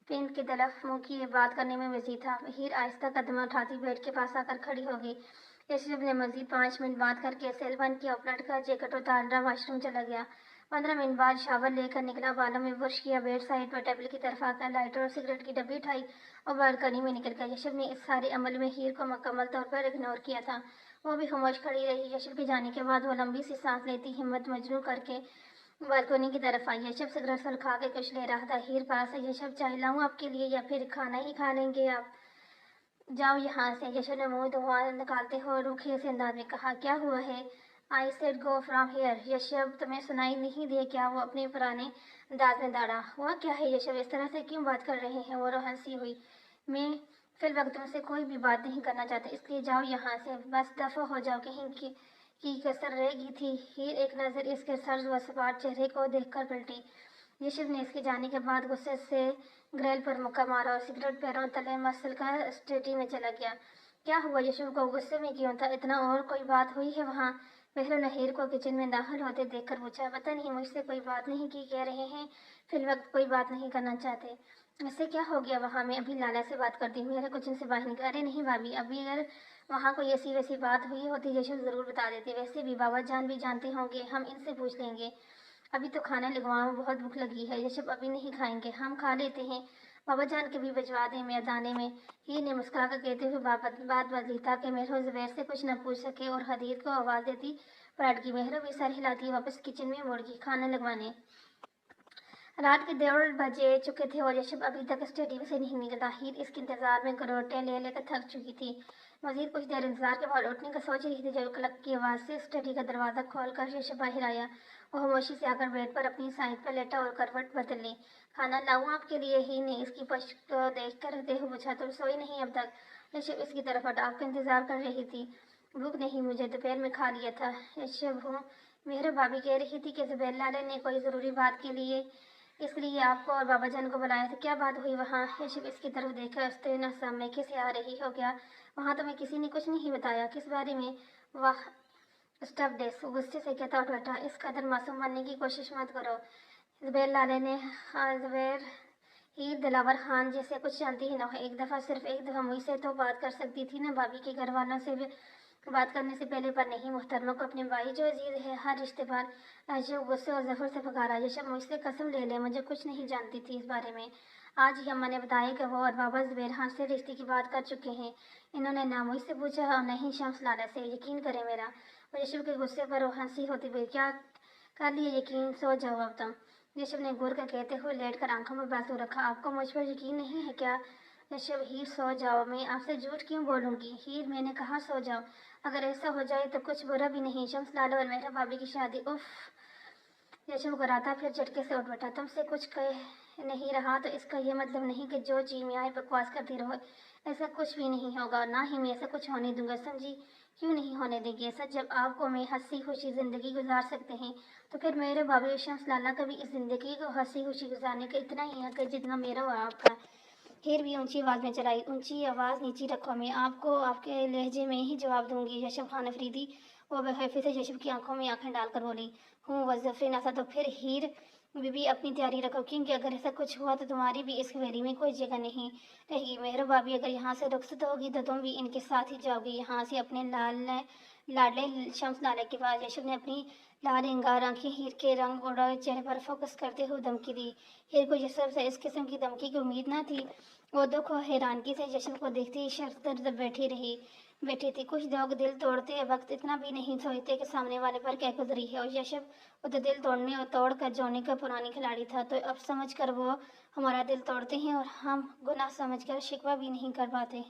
पिन की तरफ मुंह की बात करने में बिजी था। हीर आहिस्ता कदम उठाती बेड के पास आकर खड़ी हो गई। यशव ने मजीद 5 मिनट बात करके सेल बंद किया और पलट कर जैकेट उतारा वॉशरूम चला गया। 15 मिनट बाद शावर लेकर निकला। बालों में ब्रश किया, बेड साइड पर टेबल की तरफ आकर लाइटर और सिगरेट की डब्बी उठाई और बालकनी में निकल गया। यशव ने इस सारे अमल में हीर को मुकम्मल तौर पर इग्नोर किया था। वो भी खामोश खड़ी रही। यशव के जाने के बाद वो लंबी सी सांस लेती हिम्मत मजनू करके बालकनी की तरफ आई। यशव सिगरेट सुलगा के कुछ ले रहा था। हीर पास है। यशव चाय लाऊं आपके लिए या फिर खाना ही खा लेंगे आप? जाओ यहाँ से। यशव ने मुंह धुआं निकालते हुए रूखे से अंदाज में कहा। क्या हुआ है? I said go from here. यशव तुम्हें सुनाई नहीं दे क्या? वो अपने पुराने अंदाज में दौड़ा। हुआ क्या है यशव? इस तरह से क्यों बात कर रहे हैं? वो हंसी हुई। मैं फिलवक्त तुमसे कोई भी बात नहीं करना चाहता, इसलिए जाओ यहाँ से। बस दफा हो जाओ, कहीं की कसर रहेगी थी। हीर एक नज़र इसके सर्द व सपाट चेहरे को देखकर पलटी। यशव ने इसके जाने के बाद गुस्से से ग्रिल पर मुक्का मारा और सिगरेट पैरों तले मसल कर स्टेटी में चला गया। क्या हुआ? यशव को गुस्से में क्यों था इतना? और कोई बात हुई है वहाँ? महरो ने हीर को किचन में दाखिल होते देखकर पूछा। पता नहीं, मुझसे कोई बात नहीं की कह रहे हैं। फिलवक्त कोई बात नहीं करना चाहते। इससे क्या हो गया वहाँ? मैं अभी लाला से बात करती हूँ। मेरे किचन से बाहर निकल। अरे नहीं भाभी, अभी अगर वहाँ कोई ऐसी वैसी बात हुई होती यशव ज़रूर बता देते। वैसे भी बाबा जान भी जानते होंगे, हम इनसे पूछ लेंगे। अभी तो खाना लगवाऊँ, बहुत भूख लगी है। यशव अभी नहीं खाएंगे, हम खा लेते हैं। बाबा जान के भी भिजवा दें मैदाने में। हीर ने मुस्कुराकर कहते हुए बात बदली ताकि मेहरो ज़ुबैर से कुछ न पूछ सके और हदीर को आवाज़ देती पलट गई। मेहरो भी सर हिलाती वापस किचन में मुड़ गई खाना लगवाने। रात के 1:30 बजे चुके थे और यशव अभी तक स्टेडियम से नहीं निकला। हीर इसके इंतजार में गरोटे ले लेकर थक चुकी थी। मजीद कुछ देर इंतजार के बाद उठने का सोच रही थी जब क्लक की आवाज़ से स्टडी का दरवाज़ा खोलकर यशव बाहर आया। वो खामोशी से आकर बेड पर अपनी साइड पर लेटा और करवट बदल ली। खाना लाऊं आपके लिए? ही ने इसकी पश्क को देख कर रहते हुए पूछा। तुम सोई नहीं अब तक? यशव इसकी तरफ हटा। आपका इंतजार कर रही थी। भूख नहीं मुझे, दोपहर में खा लिया था। यशव हूँ। मेहर भाभी कह रही थी कि जुबैर लाला ने कोई ज़रूरी बात के लिए इसलिए आपको और बाबा जान को बुलाया था। क्या बात हुई वहाँ? यशव इसकी तरफ देखा। हंसते न समय से आ रही हो गया? वहाँ तुम्हें किसी ने कुछ नहीं बताया? किस बारे में? वाह स्टफ डेस्क। गुस्से से कहता उठ बैठा। इस कदर मासूम बनने की कोशिश मत करो। जुबैर लाले ने जुबैर हीर दिलावर खान जैसे कुछ जानती ही न हो। एक दफ़ा, सिर्फ एक दफ़ा मुझसे तो बात कर सकती थी ना। भाभी के घर वालों से भी बात करने से पहले। पर नहीं, मुहतरमा को अपने भाई जो अजीज है, हर रिश्ते पर राजीव गुस्से और जफर से पुकारा। यशव मुझसे कसम ले ले, मुझे कुछ नहीं जानती थी इस बारे में। आज ही अम्मा ने बताया कि वो और बाबा जुबैर खान से रिश्ते की बात कर चुके हैं। इन्होंने ना मुझसे पूछा और नहीं शम्स लाला से। यकीन करें मेरा। और यशव के गुस्से पर वो हंसी होती हुई। क्या कर लिए यकीन? सो जाओ अब तुम। यशव ने घूर कर कहते हुए लेट कर आंखों में बाजू रखा। आपको मुझ पर यकीन नहीं है क्या? यशव हीर सो जाओ। मैं आपसे झूठ क्यों बोलूँगी? हीर मैंने कहा सो जाओ। अगर ऐसा हो जाए तो कुछ बुरा भी नहीं। शम्स लाला और मेहरा भाभी की शादी। उफ। यशव कराता फिर झटके से उठ बैठा। तुमसे कुछ कह नहीं रहा तो इसका यह मतलब नहीं कि जो जी में आए बकवास करती रहो। ऐसा कुछ भी नहीं होगा, ना ही मैं ऐसा कुछ होने दूंगा। समझी? क्यों नहीं होने देंगे ऐसा? जब आपको मैं हंसी खुशी ज़िंदगी गुजार सकते हैं तो फिर मेरे भाभी शम्स लाला का भी इस ज़िंदगी को हंसी खुशी गुजारने का इतना ही हक है जितना मेरा और आपका। फिर भी ऊंची आवाज़ में चलाई। ऊंची आवाज़ नीची रखो, मैं आपको आपके लहजे में ही जवाब दूंगी। यशव खान अफरीदी वो बेखौफी से यशव की आंखों में आंखें डालकर बोली। हूँ वज़फ़े ना था तो फिर हीर बीबी अपनी तैयारी रखो, क्योंकि अगर ऐसा कुछ हुआ तो तुम्हारी भी इस हवेली में कोई जगह नहीं रहेगी। मेहर भाभी अगर यहाँ से रुखसत होगी तो तुम भी इनके साथ ही जाओगी यहाँ से अपने लाडले शम्स लाले के पास। यशव ने अपनी लाल अंगार आंखें हीर के रंग उड़ा चेहरे पर फोकस करते हुए धमकी दी। हीर को यशव से इस किस्म की धमकी की उम्मीद न थी। वो दुख और हैरानगी से यशव को देखती ही शर्त बैठी थी। कुछ लोग दिल तोड़ते वक्त इतना भी नहीं सोचते कि सामने वाले पर क्या गुजरी है। और यशव वो तो दिल तोड़ने और तोड़ कर जोड़ने का पुरानी खिलाड़ी था। तो अब समझ कर वो हमारा दिल तोड़ते हैं और हम गुनाह समझ कर शिकवा भी नहीं कर पाते।